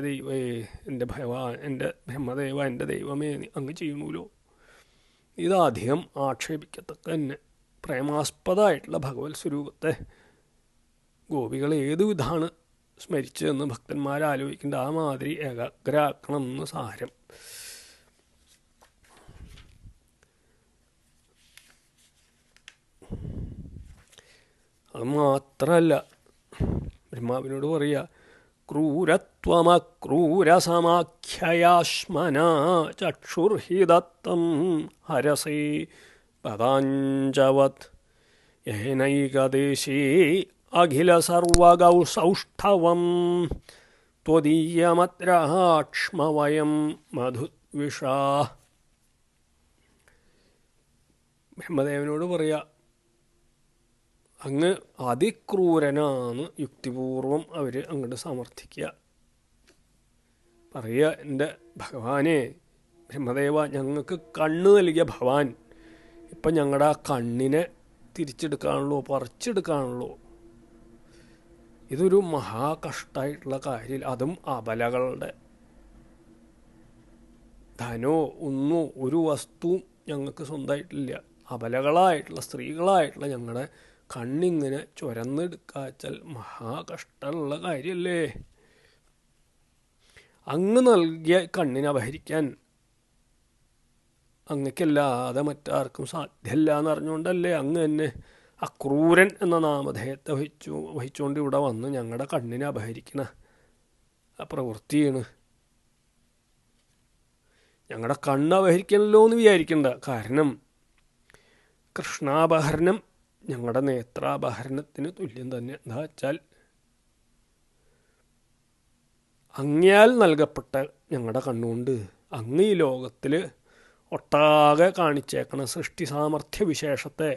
എൻ്റെ ഭഗവാൻ, എൻ്റെ ബ്രഹ്മദേവ, എൻ്റെ ദൈവമേ അങ്ങ് ചെയ്യണമല്ലോ. ഇതധികം ആക്ഷേപിക്കത്തക്ക തന്നെ പ്രേമാസ്പദമായിട്ടുള്ള ഭഗവത് സ്വരൂപത്തെ ഗോപികൾ ഏതു വിധമാണ് സ്മരിച്ചതെന്ന് ഭക്തന്മാരാലോചിക്കേണ്ട ആ മാതിരി ഏകാഗ്രാക്കണം എന്ന് സാരം. അത് മാത്രമല്ല, ബ്രഹ്മാവിനോട് പറയുക, ക്രൂരത്വമക്രൂരസമാഖ്യയാശ്മന ചക്ഷുർഹിതത്തം ഹരസേ പദാഞ്ചവത് യേനൈകദേശേ അഖില സർവഗൗ സൗഷ്ഠവം ത്വദീയമത്രാക്ഷ്മവയം മധുദ്വിഷാ. ബ്രഹ്മദേവനോട് പറയുക, അങ്ങ് അതിക്രൂരനാണ് യുക്തിപൂർവം അവർ അങ്ങോട്ട് സമർത്ഥിക്കുക. പറയുക, എൻ്റെ ഭഗവാനെ, ബ്രഹ്മദേവ, ഞങ്ങൾക്ക് കണ്ണ് നൽകിയ ഭഗവാൻ ഇപ്പം ഞങ്ങളുടെ ആ കണ്ണിനെ തിരിച്ചെടുക്കാനുള്ളൂ, പറിച്ചെടുക്കാനുള്ളൂ. ഇതൊരു മഹാകഷ്ടമായിട്ടുള്ള കാര്യം. അതും അബലകളുടെ ധനോ ഒന്നോ ഒരു വസ്തുവും ഞങ്ങൾക്ക് സ്വന്തമായിട്ടില്ല. അബലകളായിട്ടുള്ള സ്ത്രീകളായിട്ടുള്ള ഞങ്ങളുടെ കണ്ണിങ്ങനെ ചുരന്നെടുക്കാച്ചാൽ മഹാകഷ്ടമുള്ള കാര്യമല്ലേ. അങ്ങ് നൽകിയ കണ്ണിനെ അപഹരിക്കാൻ അങ്ങക്കല്ലാതെ മറ്റാർക്കും സാധ്യമല്ല എന്നറിഞ്ഞുകൊണ്ടല്ലേ അങ്ങ് തന്നെ അക്രൂരൻ എന്ന നാമധേയത്തെ വഹിച്ചുകൊണ്ട് ഇവിടെ വന്ന് ഞങ്ങളുടെ കണ്ണിനെ അപഹരിക്കണ ആ പ്രവൃത്തിയാണ്. ഞങ്ങളുടെ കണ്ണ് അപഹരിക്കണല്ലോ എന്ന് വിചാരിക്കണ്ട. കാരണം കൃഷ്ണാപഹരണം ഞങ്ങളുടെ നേത്രാപഹരണത്തിന് തുല്യം തന്നെ. എന്താ വെച്ചാൽ അങ്ങയാൽ നൽകപ്പെട്ട ഞങ്ങളുടെ കണ്ണുകൊണ്ട് അങ്ങ് ഈ ലോകത്തിൽ ഒട്ടാകെ കാണിച്ചേക്കണ സൃഷ്ടി സാമർഥ്യ വിശേഷത്തെ,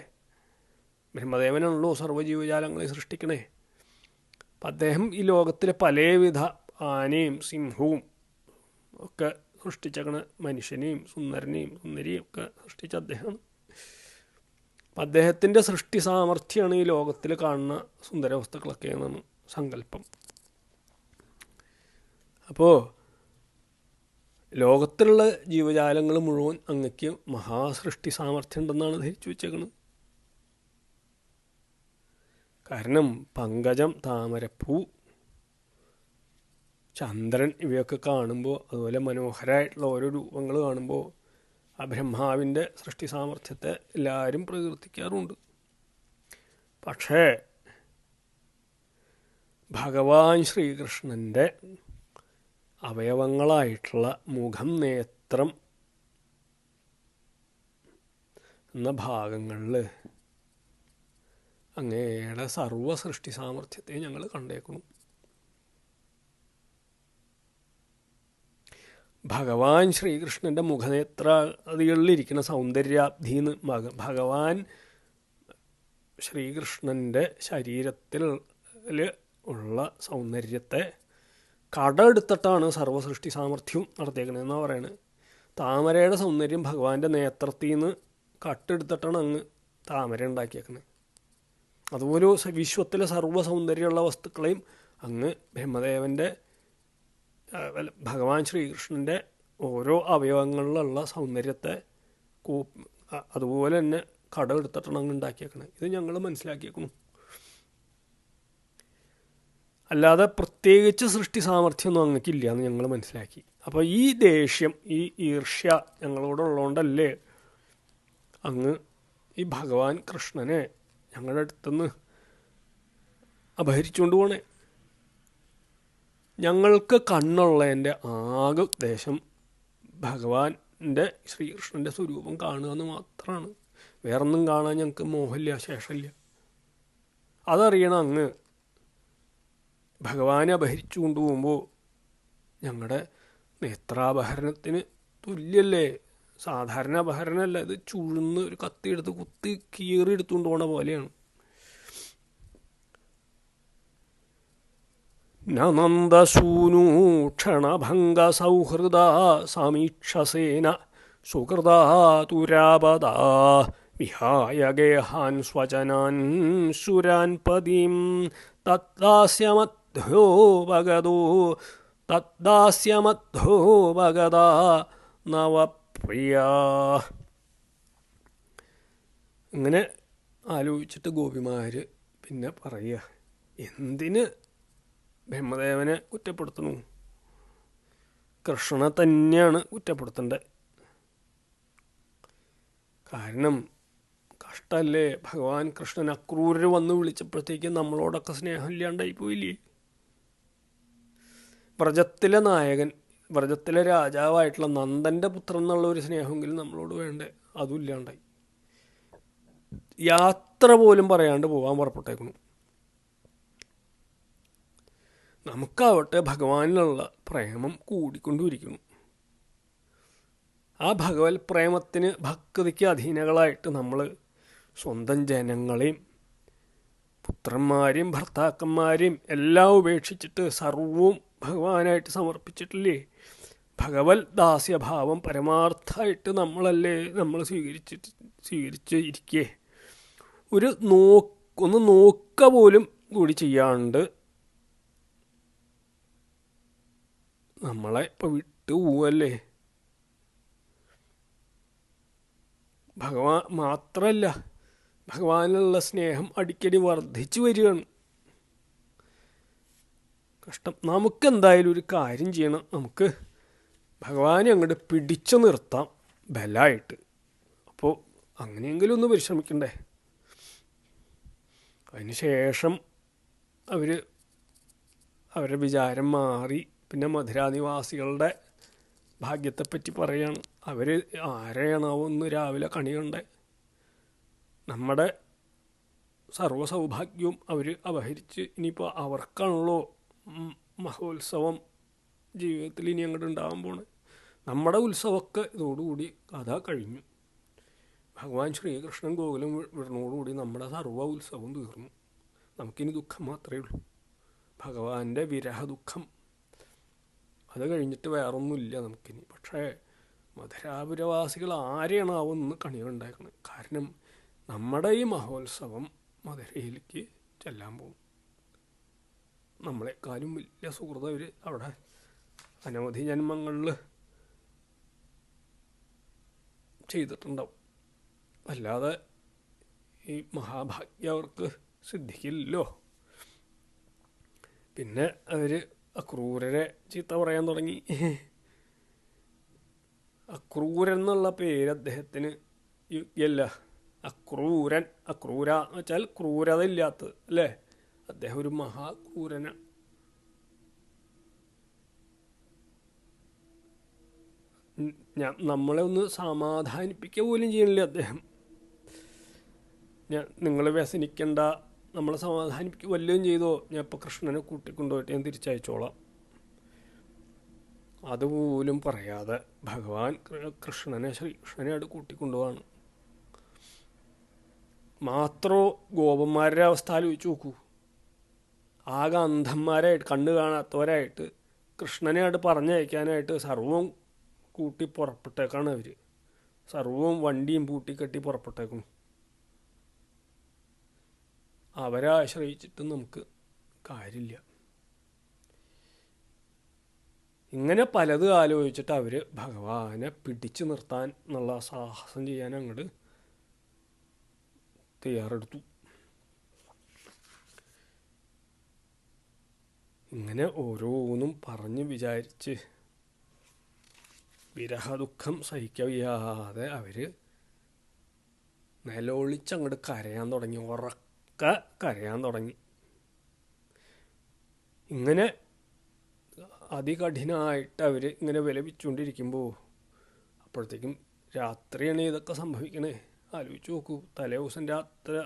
ബ്രഹ്മദേവനാണല്ലോ സർവ്വജീവജാലങ്ങളെ സൃഷ്ടിക്കണേ. അപ്പം അദ്ദേഹം ഈ ലോകത്തിലെ പലവിധ ആനയും സിംഹവും ഒക്കെ സൃഷ്ടിച്ചേക്കണ, മനുഷ്യനെയും സുന്ദരനെയും സുന്ദരിയും ഒക്കെ സൃഷ്ടിച്ച അദ്ദേഹമാണ്. അപ്പം അദ്ദേഹത്തിൻ്റെ സൃഷ്ടി സാമർഥ്യമാണ് ഈ ലോകത്തിൽ കാണുന്ന സുന്ദര വസ്തുക്കളൊക്കെ എന്നാണ് സങ്കല്പം. അപ്പോൾ ലോകത്തിലുള്ള ജീവജാലങ്ങൾ മുഴുവൻ അങ്ങക്ക് മഹാസൃഷ്ടി സാമർഥ്യം ഉണ്ടെന്നാണ് ധരിച്ചു വെച്ചേക്കുന്നത്. കാരണം പങ്കജം, താമരപ്പൂ, ചന്ദ്രൻ ഇവയൊക്കെ കാണുമ്പോൾ, അതുപോലെ മനോഹരമായിട്ടുള്ള ഓരോ രൂപങ്ങൾ കാണുമ്പോൾ ആ ബ്രഹ്മാവിൻ്റെ സൃഷ്ടി സാമർഥ്യത്തെ എല്ലാവരും പ്രകീർത്തിക്കാറുണ്ട്. പക്ഷേ ഭഗവാൻ ശ്രീകൃഷ്ണൻ്റെ അവയവങ്ങളായിട്ടുള്ള മുഖം, നേത്രം എന്ന ഭാഗങ്ങളിൽ അങ്ങയുടെ സർവ സൃഷ്ടി സാമർഥ്യത്തെ ഞങ്ങൾ കണ്ടേക്കുന്നു. ഭഗവാൻ ശ്രീകൃഷ്ണൻ്റെ മുഖനേത്രാദികളിലിരിക്കുന്ന സൗന്ദര്യാബ്ധിന്ന് ഭഗവാൻ ശ്രീകൃഷ്ണൻ്റെ ശരീരത്തിൽ ഉള്ള സൗന്ദര്യത്തെ കടമെടുത്തിട്ടാണ് സർവസൃഷ്ടി സാമർഥ്യവും നടത്തിയേക്കണതെന്നാണ് പറയുന്നത്. താമരയുടെ സൗന്ദര്യം ഭഗവാന്റെ നേത്രത്തിൽ നിന്ന് കട്ടെടുത്തിട്ടാണ് അങ്ങ് താമര ഉണ്ടാക്കിയേക്കുന്നത്. അതുപോലെ വിശ്വത്തിലെ സർവ്വ സൗന്ദര്യമുള്ള വസ്തുക്കളെയും അങ്ങ് ബ്രഹ്മദേവൻ്റെ ഭഗവാൻ ശ്രീകൃഷ്ണൻ്റെ ഓരോ അവയവങ്ങളിലുള്ള സൗന്ദര്യത്തെ അതുപോലെ തന്നെ കടമെടുത്തിട്ടാണ് അങ്ങ് ഉണ്ടാക്കിയേക്കണത്. ഇത് ഞങ്ങൾ മനസ്സിലാക്കിയേക്കുന്നു. അല്ലാതെ പ്രത്യേകിച്ച് സൃഷ്ടി സാമർഥ്യമൊന്നും അങ്ങക്കില്ല എന്ന് ഞങ്ങൾ മനസ്സിലാക്കി. അപ്പോൾ ഈ ദേഷ്യം, ഈ ഈർഷ്യ ഞങ്ങളോടുള്ളതുകൊണ്ടല്ലേ അങ്ങ് ഈ ഭഗവാൻ കൃഷ്ണനെ ഞങ്ങളുടെ അടുത്തുനിന്ന് അപഹരിച്ചുകൊണ്ട് പോണേ. ഞങ്ങൾക്ക് കണ്ണുള്ളതിൻ്റെ ആകെ ഉദ്ദേശം ഭഗവാന്റെ ശ്രീകൃഷ്ണൻ്റെ സ്വരൂപം കാണുക എന്ന് മാത്രമാണ്. വേറൊന്നും കാണാൻ ഞങ്ങൾക്ക് മോഹമില്ല, ശേഷമില്ല. അതറിയണം അങ്ങ്. ഭഗവാനെ അപഹരിച്ചു കൊണ്ടുപോകുമ്പോൾ ഞങ്ങളുടെ നേത്രാപഹരണത്തിന് തുല്യല്ലേ. സാധാരണ അപഹരണമല്ല, ഇത് ചുഴുന്ന് ഒരു കത്തിയെടുത്ത് കുത്തി കീറി എടുത്തുകൊണ്ട് പോണ പോലെയാണ്. നന്ദസൂനൂ ക്ഷണഭംഗ സൗഹൃദ സമീക്ഷസേന സുഹൃദാ തുരാപദാ വിഹായ ഗേഹാൻ സ്വജനാൻ സുരാൻ പദീം തദ്ദാസ്യമധ്യോ ഭഗദാ നവപ്രിയ. ഇങ്ങനെ ആലോചിച്ചിട്ട് ഗോപിമാർ പിന്നെ പറയുക, എന്തിന് ബ്രഹ്മദേവനെ കുറ്റപ്പെടുത്തണു? കൃഷ്ണനെ തന്നെയാണ് കുറ്റപ്പെടുത്തേണ്ടത്. കാരണം കഷ്ടമല്ലേ, ഭഗവാൻ കൃഷ്ണൻ അക്രൂരർ വന്ന് വിളിച്ചപ്പോഴത്തേക്ക് നമ്മളോടൊക്കെ സ്നേഹം ഇല്ലാണ്ടായി പോയില്ലേ. വ്രജത്തിലെ നായകൻ, വ്രജത്തിലെ രാജാവായിട്ടുള്ള നന്ദൻ്റെ പുത്രൻ എന്നുള്ള ഒരു സ്നേഹമെങ്കിലും നമ്മളോട് വേണ്ടേ, അതും ഇല്ലാണ്ടായി. യാത്ര പോലും പറയാണ്ട് പോകാൻ പുറപ്പെട്ടേക്കുന്നു. നമുക്കാവട്ടെ ഭഗവാനിലുള്ള പ്രേമം കൂടിക്കൊണ്ടിരിക്കുന്നു. ആ ഭഗവത് പ്രേമത്തിന്, ഭക്തിക്ക് അധീനകളായിട്ട് നമ്മൾ സ്വന്തം ജനങ്ങളെയും പുത്രന്മാരെയും ഭർത്താക്കന്മാരെയും എല്ലാം ഉപേക്ഷിച്ചിട്ട് സർവവും ഭഗവാനായിട്ട് സമർപ്പിച്ചിട്ടില്ലേ. ഭഗവത് ദാസ്യഭാവം പരമാർത്ഥമായിട്ട് നമ്മൾ സ്വീകരിച്ച് ഇരിക്കേ. ഒന്ന് നോക്ക പോലും കൂടി ചെയ്യാണ്ട് നമ്മളെ ഇപ്പം വിട്ടു പോവല്ലേ. ഭഗവാൻ മാത്രമല്ല, ഭഗവാനുള്ള സ്നേഹം അടിക്കടി വർദ്ധിച്ചു വരികയാണ്. കഷ്ടം. നമുക്കെന്തായാലും ഒരു കാര്യം ചെയ്യണം. നമുക്ക് ഭഗവാനെ അങ്ങോട്ട് പിടിച്ചു നിർത്താം ബലമായിട്ട്. അപ്പോൾ അങ്ങനെയെങ്കിലും ഒന്ന് പരിശ്രമിക്കണ്ടേ. അതിന് ശേഷം അവരുടെ വിചാരം മാറി പിന്നെ മധുരാനിവാസികളുടെ ഭാഗ്യത്തെപ്പറ്റി പറയുകയാണ്. അവർ ആരെയാണാവോ ഒന്ന് രാവിലെ കണി കണ്ടേ. നമ്മുടെ സർവ്വസൗഭാഗ്യവും അവർ അപഹരിച്ച് ഇനിയിപ്പോൾ അവർക്കാണല്ലോ മഹോത്സവം ജീവിതത്തിൽ ഇനി അങ്ങോട്ട് ഉണ്ടാകാൻ പോണേ. നമ്മുടെ ഉത്സവമൊക്കെ ഇതോടുകൂടി കഥ കഴിഞ്ഞു. ഭഗവാൻ ശ്രീകൃഷ്ണൻ ഗോകുലം വിടുന്നതോടുകൂടി നമ്മുടെ സർവ്വ ഉത്സവം തീർന്നു. നമുക്കിനി ദുഃഖം മാത്രമേ ഉള്ളൂ, ഭഗവാന്റെ വിരഹ ദുഃഖം. അത് കഴിഞ്ഞിട്ട് വേറൊന്നുമില്ല നമുക്കിനി. പക്ഷേ മധുരാപുരവാസികൾ ആരെയാണാവൊന്ന് കണിയുണ്ടാക്കുന്നത്. കാരണം നമ്മുടെ ഈ മഹോത്സവം മധുരയിലേക്ക് ചെല്ലാൻ പോകും. നമ്മളെക്കാളും വലിയ സുഹൃത്ത് അവർ അവിടെ അനവധി ജന്മങ്ങളിൽ ചെയ്തിട്ടുണ്ടാവും. അല്ലാതെ ഈ മഹാഭാഗ്യം അവർക്ക് സിദ്ധിക്കില്ലല്ലോ. പിന്നെ അവർ അക്രൂരരെ ചീത്ത പറയാൻ തുടങ്ങി. അക്രൂരൻ എന്നുള്ള പേര് അദ്ദേഹത്തിന് യോഗ്യല്ല. അക്രൂരൻ, അക്രൂര എന്ന് വെച്ചാൽ ക്രൂരത ഇല്ലാത്തത് അല്ലേ. അദ്ദേഹം ഒരു മഹാക്രൂരനാണ്. നമ്മളെ ഒന്ന് സമാധാനിപ്പിക്കുക പോലും ചെയ്യണില്ല അദ്ദേഹം. നിങ്ങൾ വ്യസനിക്കണ്ട, നമ്മളെ സമാധാനിപ്പിക്കുക വല്ലതും ചെയ്തോ, ഞാൻ ഇപ്പോൾ കൃഷ്ണനെ കൂട്ടിക്കൊണ്ടുപോയിട്ട് ഞാൻ തിരിച്ചയച്ചോളാം. അതുപോലും പറയാതെ ഭഗവാൻ ശ്രീകൃഷ്ണനെ അവിടെ കൂട്ടിക്കൊണ്ടുപോവാണ്. മാത്രോ ഗോപന്മാരുടെ അവസ്ഥ ആലോചിച്ച് നോക്കൂ. ആകെ അന്ധന്മാരായിട്ട്, കണ്ണ് കാണാത്തവരായിട്ട് കൃഷ്ണനെ അവിടെ പറഞ്ഞയക്കാനായിട്ട് സർവവും കൂട്ടി പുറപ്പെട്ടേക്കാണ് അവർ. സർവവും വണ്ടിയും പൂട്ടിക്കെട്ടി പുറപ്പെട്ടേക്കും. അവരെ ആശ്രയിച്ചിട്ട് നമുക്ക് കാര്യമില്ല. ഇങ്ങനെ പലത് ആലോചിച്ചിട്ട് അവർ ഭഗവാനെ പിടിച്ചു നിർത്താൻ എന്നുള്ള സാഹസം ചെയ്യാൻ അങ്ങോട്ട് തയ്യാറെടുത്തു. ഇങ്ങനെ ഓരോന്നും പറഞ്ഞ് വിചാരിച്ച് വിരഹദുഃഖം സഹിക്കവയ്യാതെ അവർ നിലവിളിച്ചങ്ങോട്ട് കരയാൻ തുടങ്ങി, ഉറക്ക കരയാൻ തുടങ്ങി. ഇങ്ങനെ അതികഠിനമായിട്ട് അവർ ഇങ്ങനെ വിലപിച്ചുകൊണ്ടിരിക്കുമ്പോൾ അപ്പോഴത്തേക്കും രാത്രിയാണ് ഇതൊക്കെ സംഭവിക്കണേ. ആലോചിച്ച് നോക്കൂ, തലേ ദിവസം രാത്രി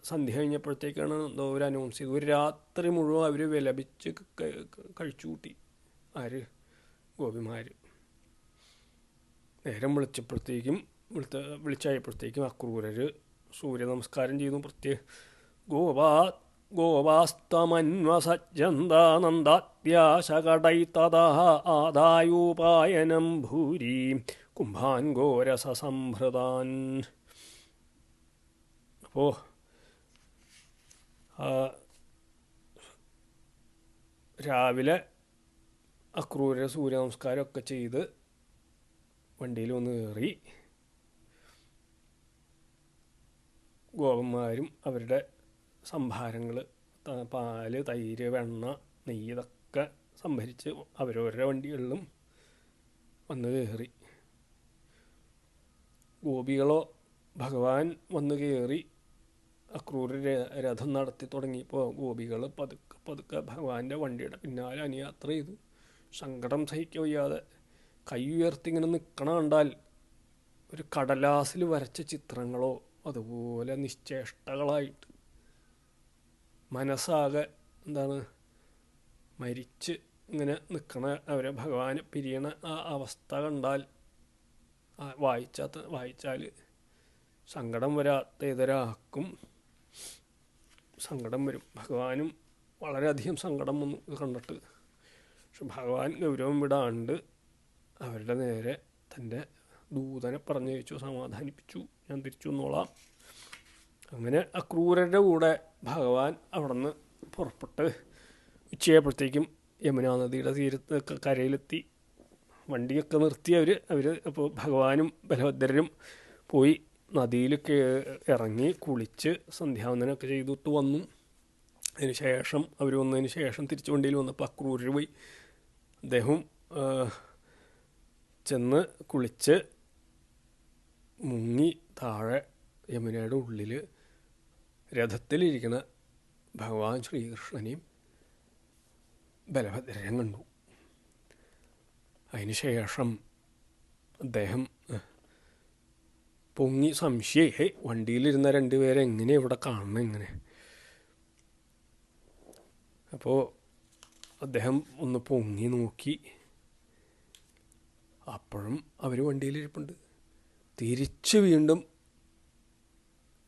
സന്ധ്യ കഴിഞ്ഞപ്പോഴത്തേക്കാണ് എന്തോ ഒരു അനൗൺസ് ചെയ്തു. ഒരു രാത്രി മുഴുവൻ അവർ വിലപിച്ച് കഴിച്ചു കൂട്ടി. ആര്? ഗോപിമാർ. നേരം വിളിച്ചായപ്പോഴത്തേക്കും അക്രൂരർ സൂര്യ നമസ്കാരം ചെയ്യുന്നു. ഗോവാസ്തമന്വസജ്ജന്താനന്ദാത്യാശകടൈതദാ ആദായൂപായനം ഭൂരി കുംഭാൻ ഘോരസംഭൃതാൻ. അപ്പോൾ രാവിലെ അക്രൂര സൂര്യ നമസ്കാരമൊക്കെ ചെയ്ത് വണ്ടിയിൽ വന്ന് കയറി. ഗോപന്മാരും അവരുടെ സംഭാരങ്ങൾ, പാല്, തൈര്, വെണ്ണ, നെയ്യ്, ഇതൊക്കെ സംഭരിച്ച് അവരവരുടെ വണ്ടികളിലും വന്ന് കയറി. ഗോപികളോ ഭഗവാൻ വന്ന് കയറി അക്രൂര രഥം നടത്തി തുടങ്ങിയപ്പോൾ ഗോപികൾ പതുക്കെ പതുക്കെ ഭഗവാന്റെ വണ്ടിയുടെ പിന്നാലെ അനുയാത്ര ചെയ്തു. സങ്കടം സഹിക്കവയ്യാതെ കൈ ഉയർത്തി ഇങ്ങനെ നിൽക്കണ കണ്ടാൽ ഒരു കടലാസിൽ വരച്ച ചിത്രങ്ങളോ അതുപോലെ നിശ്ചേഷ്ടകളായിട്ട് മനസ്സാകെ മരിച്ച് ഇങ്ങനെ നിൽക്കണ അവരെ ഭഗവാനെ പിരിയണ ആ അവസ്ഥ കണ്ടാൽ വായിച്ചാൽ സങ്കടം വരാത്ത ഏതൊരാൾക്കും സങ്കടം വരും. ഭഗവാനും വളരെയധികം സങ്കടം വന്നു ഇത് കണ്ടിട്ട്. പക്ഷെ ഭഗവാൻ ഗൗരവം വിടാണ്ട് അവരുടെ നേരെ തൻ്റെ ദൂതനെ പറഞ്ഞയച്ചു, സമാധാനിപ്പിച്ചു. ഞാൻ തിരിച്ചു വന്നോളാം. അങ്ങനെ അക്രൂരരുടെ കൂടെ ഭഗവാൻ അവിടെ നിന്ന് പുറപ്പെട്ട് ഉച്ചയായപ്പോഴത്തേക്കും യമുനാ നദിയുടെ തീരത്ത് കരയിലെത്തി. വണ്ടിയൊക്കെ നിർത്തി അവർ അപ്പോൾ ഭഗവാനും ബലഭദ്രരും പോയി നദിയിലൊക്കെ ഇറങ്ങി കുളിച്ച് സന്ധ്യാവന്ദനമൊക്കെ ചെയ്തിട്ട് വന്നു. അതിന് ശേഷം അവർ വന്നതിന് ശേഷം തിരിച്ചു വണ്ടിയിൽ വന്നപ്പോൾ അക്രൂരർ പോയി. അദ്ദേഹം ചെന്ന് കുളിച്ച് മുങ്ങി താഴെ യമുനയുടെ ഉള്ളിൽ രഥത്തിലിരിക്കുന്ന ഭഗവാൻ ശ്രീകൃഷ്ണനെയും ബലഭദ്രരെയും കണ്ടു. അതിന് ശേഷം അദ്ദേഹം പൊങ്ങി സംശയേ, വണ്ടിയിലിരുന്ന രണ്ടുപേരെ എങ്ങനെ ഇവിടെ കാണണം ഇങ്ങനെ. അപ്പോൾ അദ്ദേഹം ഒന്ന് പൊങ്ങി നോക്കി. അപ്പോഴും അവർ വണ്ടിയിലിരിപ്പുണ്ട്. തിരിച്ച് വീണ്ടും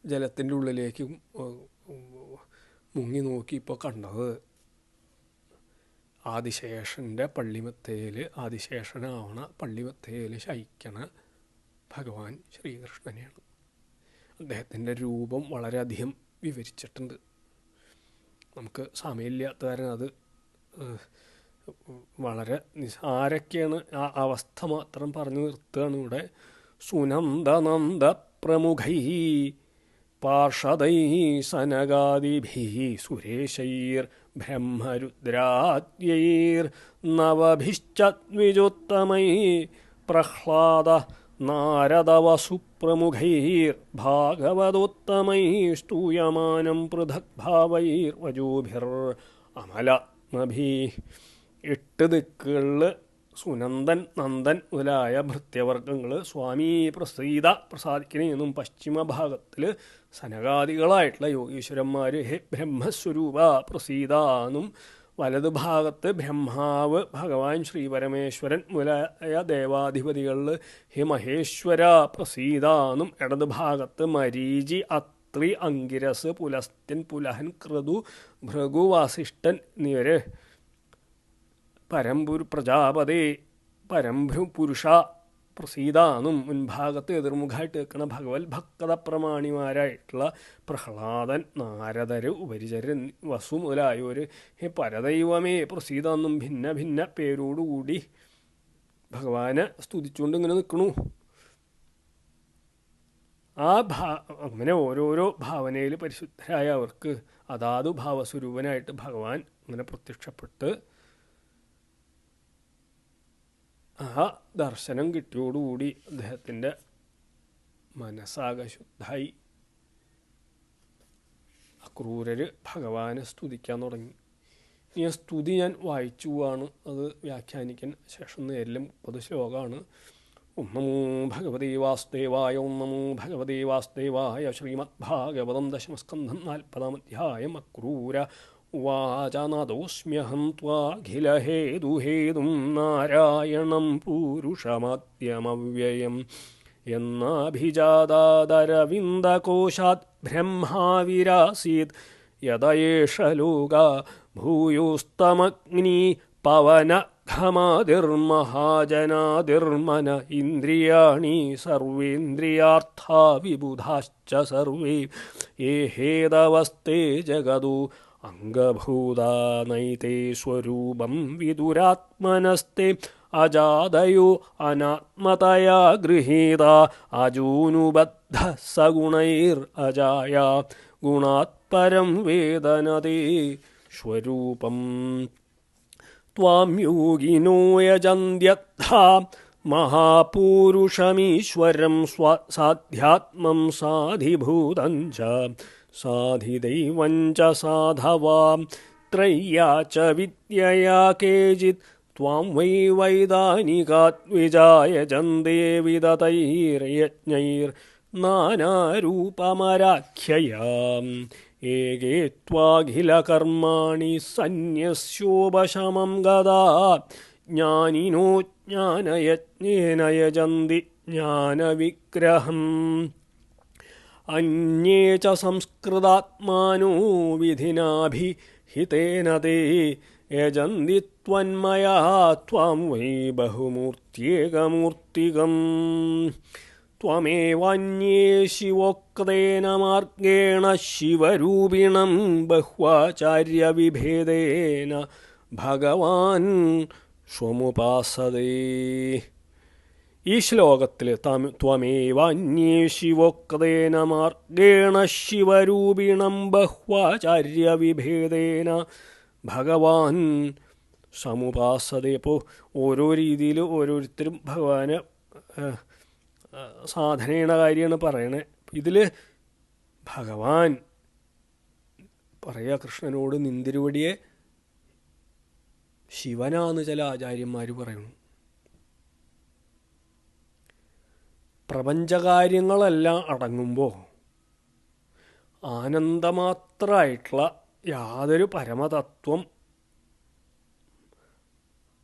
ജലത്തിൻ്റെ ഉള്ളിലേക്ക് മുങ്ങി നോക്കി. ഇപ്പോൾ കണ്ടത് ആദിശേഷൻ്റെ പള്ളിമത്തയിൽ, ആദിശേഷനാവണ പള്ളിമത്തയിൽ ശയിക്കണ ഭഗവാൻ ശ്രീകൃഷ്ണനെയാണ്. അദ്ദേഹത്തിൻ്റെ രൂപം വളരെയധികം വിവരിച്ചിട്ടുണ്ട്. നമുക്ക് സമയമില്ലാത്ത കാരണം അത് വളരെ നിസാരൊക്കെയാണ്. ആ അവസ്ഥ മാത്രം പറഞ്ഞു നിർത്തുകയാണ് ഇവിടെ. സുനന്ദനന്ദ പ്രമുഖൈ പാർഷദൈ സനകാദിഭിഃ സുരേശൈർ ബ്രഹ്മരുദ്രാദ്യൈർ നവഭിശ്ചദ്വിജോത്തമൈ പ്രഹ്ലാദ നാരദവസുപ്രമുഖൈർ ഭാഗവതോത്തമൈ സ്തൂയമാനം പൃഥക് ഭാവൈർ വജോഭിർ അമലാത്മഭിഃ. 8 ദിക്കുകളിൽ സുനന്ദൻ, നന്ദൻ മുതലായ ഭൃത്യവർഗങ്ങൾ സ്വാമി പ്രസാദിക്കണേന്നും പശ്ചിമഭാഗത്തിൽ സനകാദികളായിട്ടുള്ള യോഗീശ്വരന്മാർ ഹെ ബ്രഹ്മസ്വരൂപ പ്രസീതാന്നും, വലത് ഭാഗത്ത് ബ്രഹ്മാവ് ഭഗവാൻ ശ്രീപരമേശ്വരൻ മുതലായ ദേവാധിപതികളിൽ ഹെ മഹേശ്വര പ്രസീതാന്നും, ഇടത് ഭാഗത്ത് മരീചി, അത്രി, അങ്കിരസ്, പുലസ്ത്യൻ, പുലഹൻ, ക്രതു, ഭൃഗു, വാസിഷ്ഠൻ എന്നിവർ പ്രജാപതി പരംഭുരുഷ പ്രസീതാന്നും, മുൻഭാഗത്ത് എതിർമുഖമായിട്ട് നിൽക്കുന്ന ഭഗവത് ഭക്ത പ്രമാണിമാരായിട്ടുള്ള പ്രഹ്ലാദൻ, നാരദർ, ഉപരിചരൻ, വസു മുതലായവർ ഹേ പരദൈവമേ പ്രസീതാന്നും ഭിന്ന ഭിന്ന പേരോടുകൂടി ഭഗവാനെ സ്തുതിച്ചുകൊണ്ട് ഇങ്ങനെ നിൽക്കണു. അങ്ങനെ ഓരോരോ ഭാവനയിൽ പരിശുദ്ധരായ അവർക്ക് അതാതു ഭാവസ്വരൂപനായിട്ട് ഭഗവാൻ അങ്ങനെ പ്രത്യക്ഷപ്പെട്ട് ആ ദർശനം കിട്ടിയോടുകൂടി അദ്ദേഹത്തിൻ്റെ മനസ്സാകെ ശുദ്ധായി. അക്രൂരര് ഭഗവാനെ സ്തുതിക്കാൻ തുടങ്ങി. ഈ സ്തുതി ഞാൻ വായിച്ചു പോവാണ്, അത് വ്യാഖ്യാനിക്കാൻ ശേഷം നേരിലും ശ്ലോകമാണ്. ഓം നമോ ഭഗവതേ വാസുദേവായ. ഓം നമോ ഭഗവതേ വാസുദേവായ. ശ്രീമദ് ഭാഗവതം ദശമസ്കന്ധം 40-ാം അധ്യായം. അക്രൂര ഉവാച നാദോസ്മ്യഹം ത്വാഖിലഹേതുഹേതും നാരായണം പൂരുഷമാദ്യമവ്യയം എന്നാഭിജാതാദരവിന്ദകോശാത് ബ്രഹ്മാവിരാസീത് യദയേഷ ലോക ഭൂയോസ്തമഗ്നി പവന ഘമാതിർമഹാജനാതിർമന ഇന്ദ്രിയാണി സർവേന്ദ്രിയാർത്ഥാ വിബുധാശ്ച സർവേ ഏഹേതവസ്തേ ജഗദോ അംഗഭൂതാ നൈതേ സ്വരൂപം വിദുരാത്മനസ്തേ അജാദയോ അനാത്മതയാ ഗൃഹീത അജൂനുബദ്ധ സഗുണൈർ അജായ ഗുണാത് പരം വേദനതേ സ്വരൂപം ത്വാം യോഗിനോ യജന്ത്യത്ഥാ മഹാപൂരുഷമീശ്വരം സാധ്യാത്മം സാധിഭൂതം ച സാധിദൈവം ച സാധവാം ത്രയ്യാ ച വിദ്യയാ കേചിത് ത്വാം വൈ വൈദാനികാത് വിജായജന്തേ വിദതൈർയജ്ഞൈർ നാനാരൂപമരാഖ്യയാം ഏകേ ത്വാഖിലകർമാണി സന്യസ്യോപശമം ഗതാ ജ്ഞാനിനോ ജ്ഞാനയജ്ഞേന യജന്തി ജ്ഞാനവിഗ്രഹം അന്യേ ച സംസ്കൃതാത്മാനോ വിധിനാഭിഹിതേന തേ യജന്തി ത്വന്മയാ ത്വാം വൈ ബഹുമൂർത്യേകമൂർത്തികം ത്വമേവാന്യേ ശിവോക്തേന മാർഗേണ ശിവരൂപിണം ബഹ്വാചാര്യവിഭേദേന ഭഗവാൻ സ്വമുപാസതേ. ഈ ശ്ലോകത്തിൽ ത്വമേവാന്യേ ശിവോക്തേന മാർഗേണ ശിവരൂപിണം ബഹ്വാചാര്യവിഭേദേന ഭഗവാൻ സമുപാസതേ. അപ്പോൾ ഓരോ രീതിയിൽ ഓരോരുത്തരും ഭഗവാനെ സാധനയുടെ കാര്യമാണ് പറയണേ. ഇതിൽ ഭഗവാൻ പറയുക കൃഷ്ണനോട് നിന്തിരുവടിയെ ശിവനാന്ന് ചില ആചാര്യന്മാർ പറയുന്നു. പ്രപഞ്ചകാര്യങ്ങളെല്ലാം അടങ്ങുമ്പോൾ ആനന്ദമാത്രമായിട്ടുള്ള യാതൊരു പരമതത്വം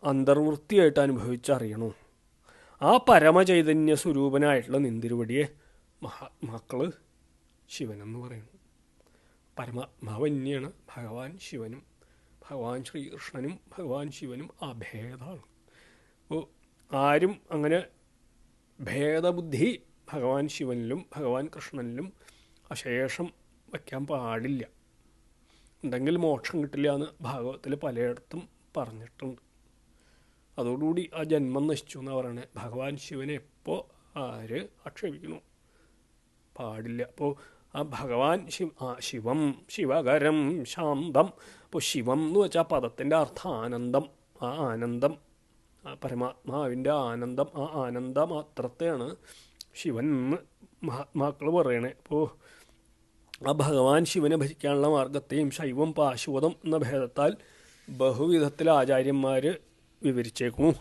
അന്തർവൃത്തിയായിട്ട് അനുഭവിച്ചറിയണു. ആ പരമചൈതന്യ സ്വരൂപനായിട്ടുള്ള നിന്തിരുവടിയെ മഹാത്മാക്കൾ ശിവനെന്ന് പറയുന്നു. പരമാത്മാവ് തന്നെയാണ് ഭഗവാൻ ശിവനും. ഭഗവാൻ ശ്രീകൃഷ്ണനും ഭഗവാൻ ശിവനും അഭേദമാണ്. അപ്പോൾ ആരും അങ്ങനെ ഭേദബുദ്ധി ഭഗവാൻ ശിവനിലും ഭഗവാൻ കൃഷ്ണനിലും അശേഷം വയ്ക്കാൻ പാടില്ല. ഉണ്ടെങ്കിൽ മോക്ഷം കിട്ടില്ല എന്ന് ഭാഗവത്തിൽ പലയിടത്തും പറഞ്ഞിട്ടുണ്ട്. അതോടുകൂടി ആ ജന്മം നശിച്ചു എന്നാണ് പറയണത്. ഭഗവാൻ ശിവനെ എപ്പോൾ ആര് ആക്ഷേപിക്കുന്നു പാടില്ല. അപ്പോൾ ആ ഭഗവാൻ ശിവം ശിവകരം ശാന്തം. അപ്പോൾ ശിവം എന്ന് വെച്ചാൽ പദത്തിൻ്റെ അർത്ഥം ആനന്ദം. ആ ആനന്ദം, ആ പരമാത്മാവിൻ്റെ ആനന്ദം, ആ ആനന്ദമാത്രത്തെയാണ് ശിവൻ എന്ന് മഹാത്മാക്കൾ പറയണേ. അപ്പോൾ ആ ഭഗവാൻ ശിവനെ ഭജിക്കാനുള്ള മാർഗത്തെയും ശൈവം പാശുവതം എന്ന ഭേദത്താൽ ബഹുവിധത്തിൽ ആചാര്യന്മാർ വിവരിച്ചേക്കുന്നു.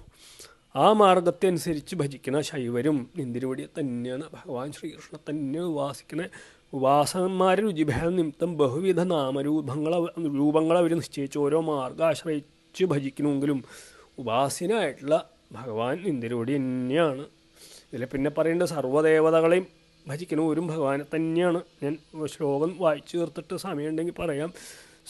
ആ മാർഗത്തെ അനുസരിച്ച് ഭജിക്കുന്ന ശൈവരും നിന്തിരുവടിയെ തന്നെയാണ് ഭഗവാൻ ശ്രീകൃഷ്ണ തന്നെ ഉപാസിക്കുന്ന. ഉപാസകന്മാരെ രുചിഭേദം നിമിത്തം ബഹുവിധ രൂപങ്ങൾ അവർ നിശ്ചയിച്ച് ഓരോ മാർഗം ആശ്രയിച്ച് ഭജിക്കണമെങ്കിലും ഉപാസ്യനായിട്ടുള്ള ഭഗവാൻ നിന്തിരുവടി തന്നെയാണ്. ഇതിൽ പിന്നെ പറയേണ്ട സർവ്വദേവതകളെയും ഭജിക്കുന്നവരും ഭഗവാനെ തന്നെയാണ്. ഞാൻ ശ്ലോകം വായിച്ചു തീർത്തിട്ട് സമയമുണ്ടെങ്കിൽ പറയാം.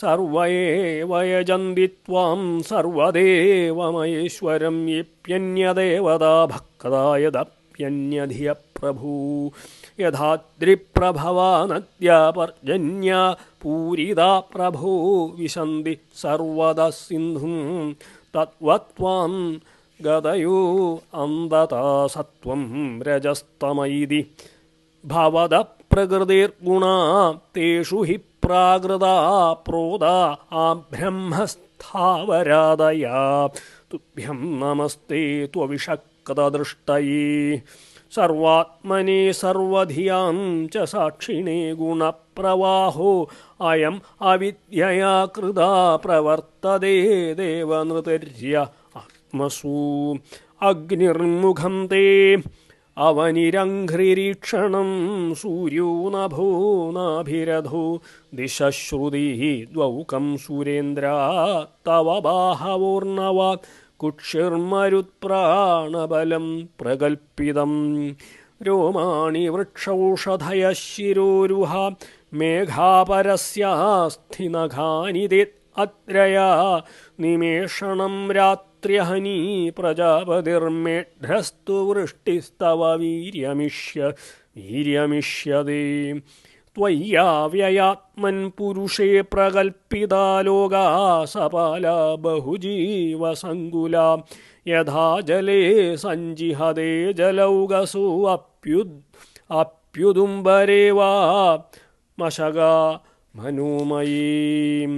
സർവയേവയജന്തി ത്വാം സർവദേവമയേശ്വരം യേപ്യന്യദേവതാ ഭക്തായദപ്യന്യധിയ പ്രഭൂ യഥാദ്രിപ്രഭവാ നദ്യാ പർജന്യാ പൂരിതാ പ്രഭോ വിശന്തി സർവദ സിന്ധും തത്വത്വാം ഗതയോ അന്തതാ സത്വം രജസ്തമൈതി ഭവത പ്രകൃതിർഗുണാ തേഷു ഹി പ്രാകൃതാ പ്രോതാ ബ്രഹ്മസ്ഥാവരാദയാ തുഭ്യം നമസ്തേ ത്വവിഷക്തദൃഷ്ടയേ സർവാത്മനെ സർവധിയാം ച സാക്ഷിണേ ഗുണപ്രവാഹോ അയം അവിദ്യയാ കൃതാ പ്രവർത്തതേ ദേവനൃതര്യ ആത്മസു അഗ്നിർമുഖം തേ അവനിരഘ്രിരീക്ഷണം സൂര്യോ നഭോ നാഭിരഥോ ദിശശ്രുതി ദ്വൗകം സുരേന്ദ്രാ തവ ബാഹവോർണവാ കുക്ഷിർമരുത്പ്രാണബലം പ്രകൽപ്പിതം രോമാണി വൃക്ഷൗഷധയഃ ശിരോരുഹ മേഘാപരസ്യാസ്ഥിനഖാനി അത്രയാ നിമേഷണം രാത്ര്യഹനീ പ്രജാപതിർമേഢ്രസ്തു വൃഷ്ടിസ്തവ വീര്യമിഷ്യതേ ത്വയ്യാവ്യയാത്മൻ പുരുഷേ പ്രകൽപ്പിതാ ലോകാ സപാലാ ബഹുജീവസങ്കുലാ യഥാ ജലേ സഞ്ജിഹതേ ജലൗകസു അപ്യുദുംബരേ വാ മശകാ മനോമയീം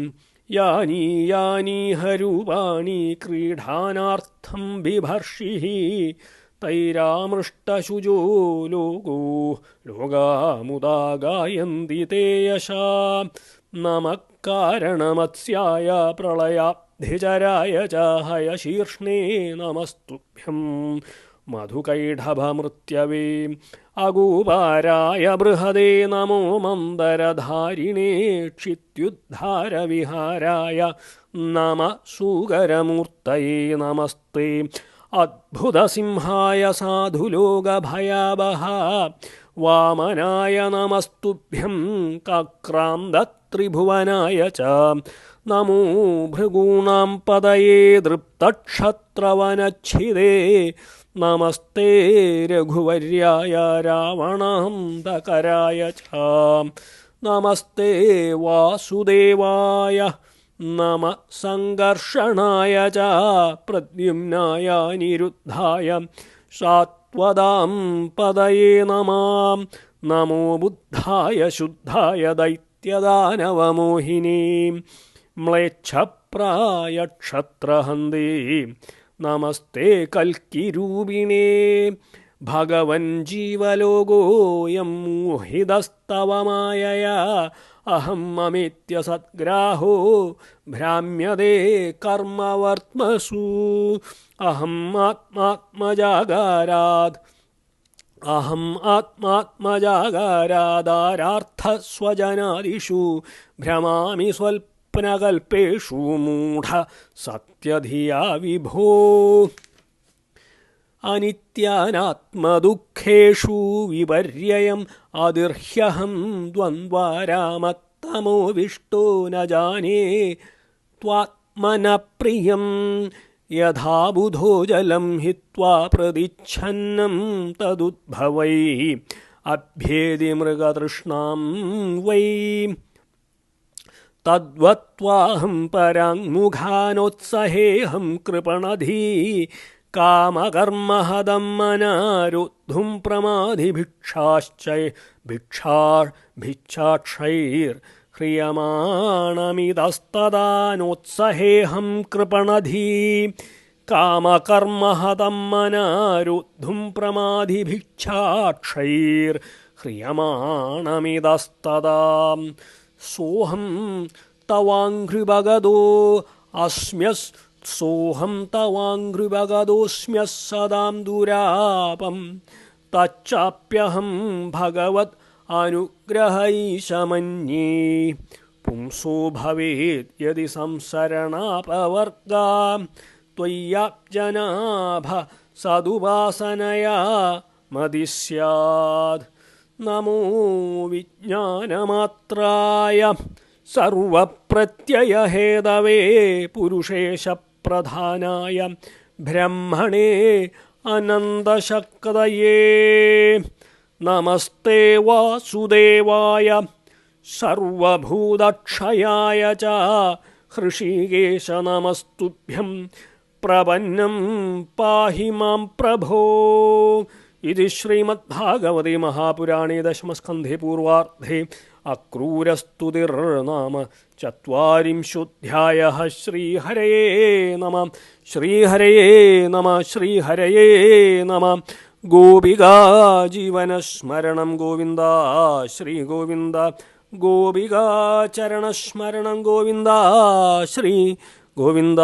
യാനി യാനീഹരൂപാണി ക്രീഡാനാർത്ഥം ബിഭർഷിഃ തൈരാമൃഷ്ടശുചോ ലോകാമുദാ ഗായന്തി തേ യശാ നമഃ കാരണമത്സ്യായ പ്രളയാബ്ധിചരായ ച ഹയശീർഷ്ണേ നമസ്തുഭ്യം മധുകൈഢഭമൃത്യവേ അഗോപാരായ ബൃഹദേ നമോ മന്ദരധാരിണേ ക്ഷിത്യുദ്ധാരവിഹാരായ നമഃ സൂകരമൂർത്തയേ നമസ്തേ അദ്ഭുതസിംഹായ സാധുലോകഭയാവഹ വാമനായ നമസ്തുഭ്യം കാക്രാന്തത്രിഭുവനായ ച നമോ ഭൃഗൂണാം പതയേ ദൃപ്തക്ഷത്രവനച്ഛിദേ നമസ്തേ രഘുവർയായ രാവണാന്തകരായ ച നമസ്തേ വാസുദേവായ നമഃ സംഘർഷണായ ച പ്രദ്യുമ്നായ നിരുദ്ധായ സാത്വതാം പതയേ നമാം നമോ ബുദ്ധായ ശുദ്ധായ ദൈത്യദാനവമോഹിനീ മ്ലേച്ഛപ്രായ ക്ഷത്രഹന്തേ നമസ്തേ കൽക്കിരൂപിണേ ഭഗവൻ ജീവലോകോയം മോഹിതസ്തവ മായയാ അഹം മമേത്യ സദ്ഗ്രാഹോ ഭ്രാമ്യതേ കർമ്മവർത്മസു അഹം ആത്മാത്മജാഗാരാദാരാർത്ഥസ്വജനാദിഷു ഭ്രമാമി സ്വൽപ്നകൽപേഷു മൂഢ സത്യധിയാ വിഭോ അനിത്യാനാത്മദുഃഖേഷു വിപര്യയം അതിർഹ്യഹം ദ്വന്ദ്വാരാമത്തമോവിഷ്ടോ ന ജാനേ ത്വാത്മനപ്രിയം യഥാ ബുധോ ജലം ഹിത്വാ പ്രതിച്ഛന്നം തദുദ്ഭവൈ അഭ്യേതി മൃഗതൃഷ്ണാം വൈ തദ്വത്വാഹം പരാങ്മുഖാനോത്സഹേഹം കൃപണധീ കാമകർമ്മഹദം മനാരുദ്ധും പ്രമാധിഭിക്ഷാക്ഷൈർ ഹ്രിയമാണമിതസ്തദാനോത്സഹേഹം കൃപണധീ കാമകർമ്മഹദം മനാരുദ്ധും പ്രമാധിഭിക്ഷാക്ഷൈർ ഹ്രിയമാണമിതസ്തദാ സോഹം തവാഘ്രിഭഗദോ അസ്മ്യസ് സോഹം തവാഘ്രിഭഗദോസ്മ്യഃ സദാം ദുരാപം തച്ചാപ്യഹം ഭഗവത് അനുഗ്രഹൈശമന്യേ പുംസോ ഭവേത് യദി സംസരണാപവർഗാ ത്വയ്യാബ്ജനാഭ സദുപാസനയാ മതി സ്യാദ് നമോ വിജ്ഞാനമാത്രായ സർവപ്രത്യയഹേതവേ പുരുഷേശപ്രധാനായ ബ്രഹ്മണേ അനന്തശക്തയേ നമസ്തേ വാസുദേവായ സർവഭൂതക്ഷയായ ച ഹൃഷീകേശ നമസ്തുഭ്യം പ്രപന്നം പാഹി മാം പ്രഭോ ഇതി ശ്രീമദ്ഭാഗവതേ മഹാപുരാണേ ദശമസ്കന്ധേ പൂർവാർദ്ധേ അക്രൂരസ്തുതിർനാമ ചത്വാരിംശോऽധ്യായः. ശ്രീഹരയേ നമ ശ്രീഹരയേ നമ ശ്രീഹരയേ നമ. ഗോപികാ ജീവനസ്മരണം ഗോവിന്ദ ശ്രീ ഗോവിന്ദ. ഗോപികാ ചരണസ്മരണം ഗോവിന്ദ ശ്രീ ഗോവിന്ദ.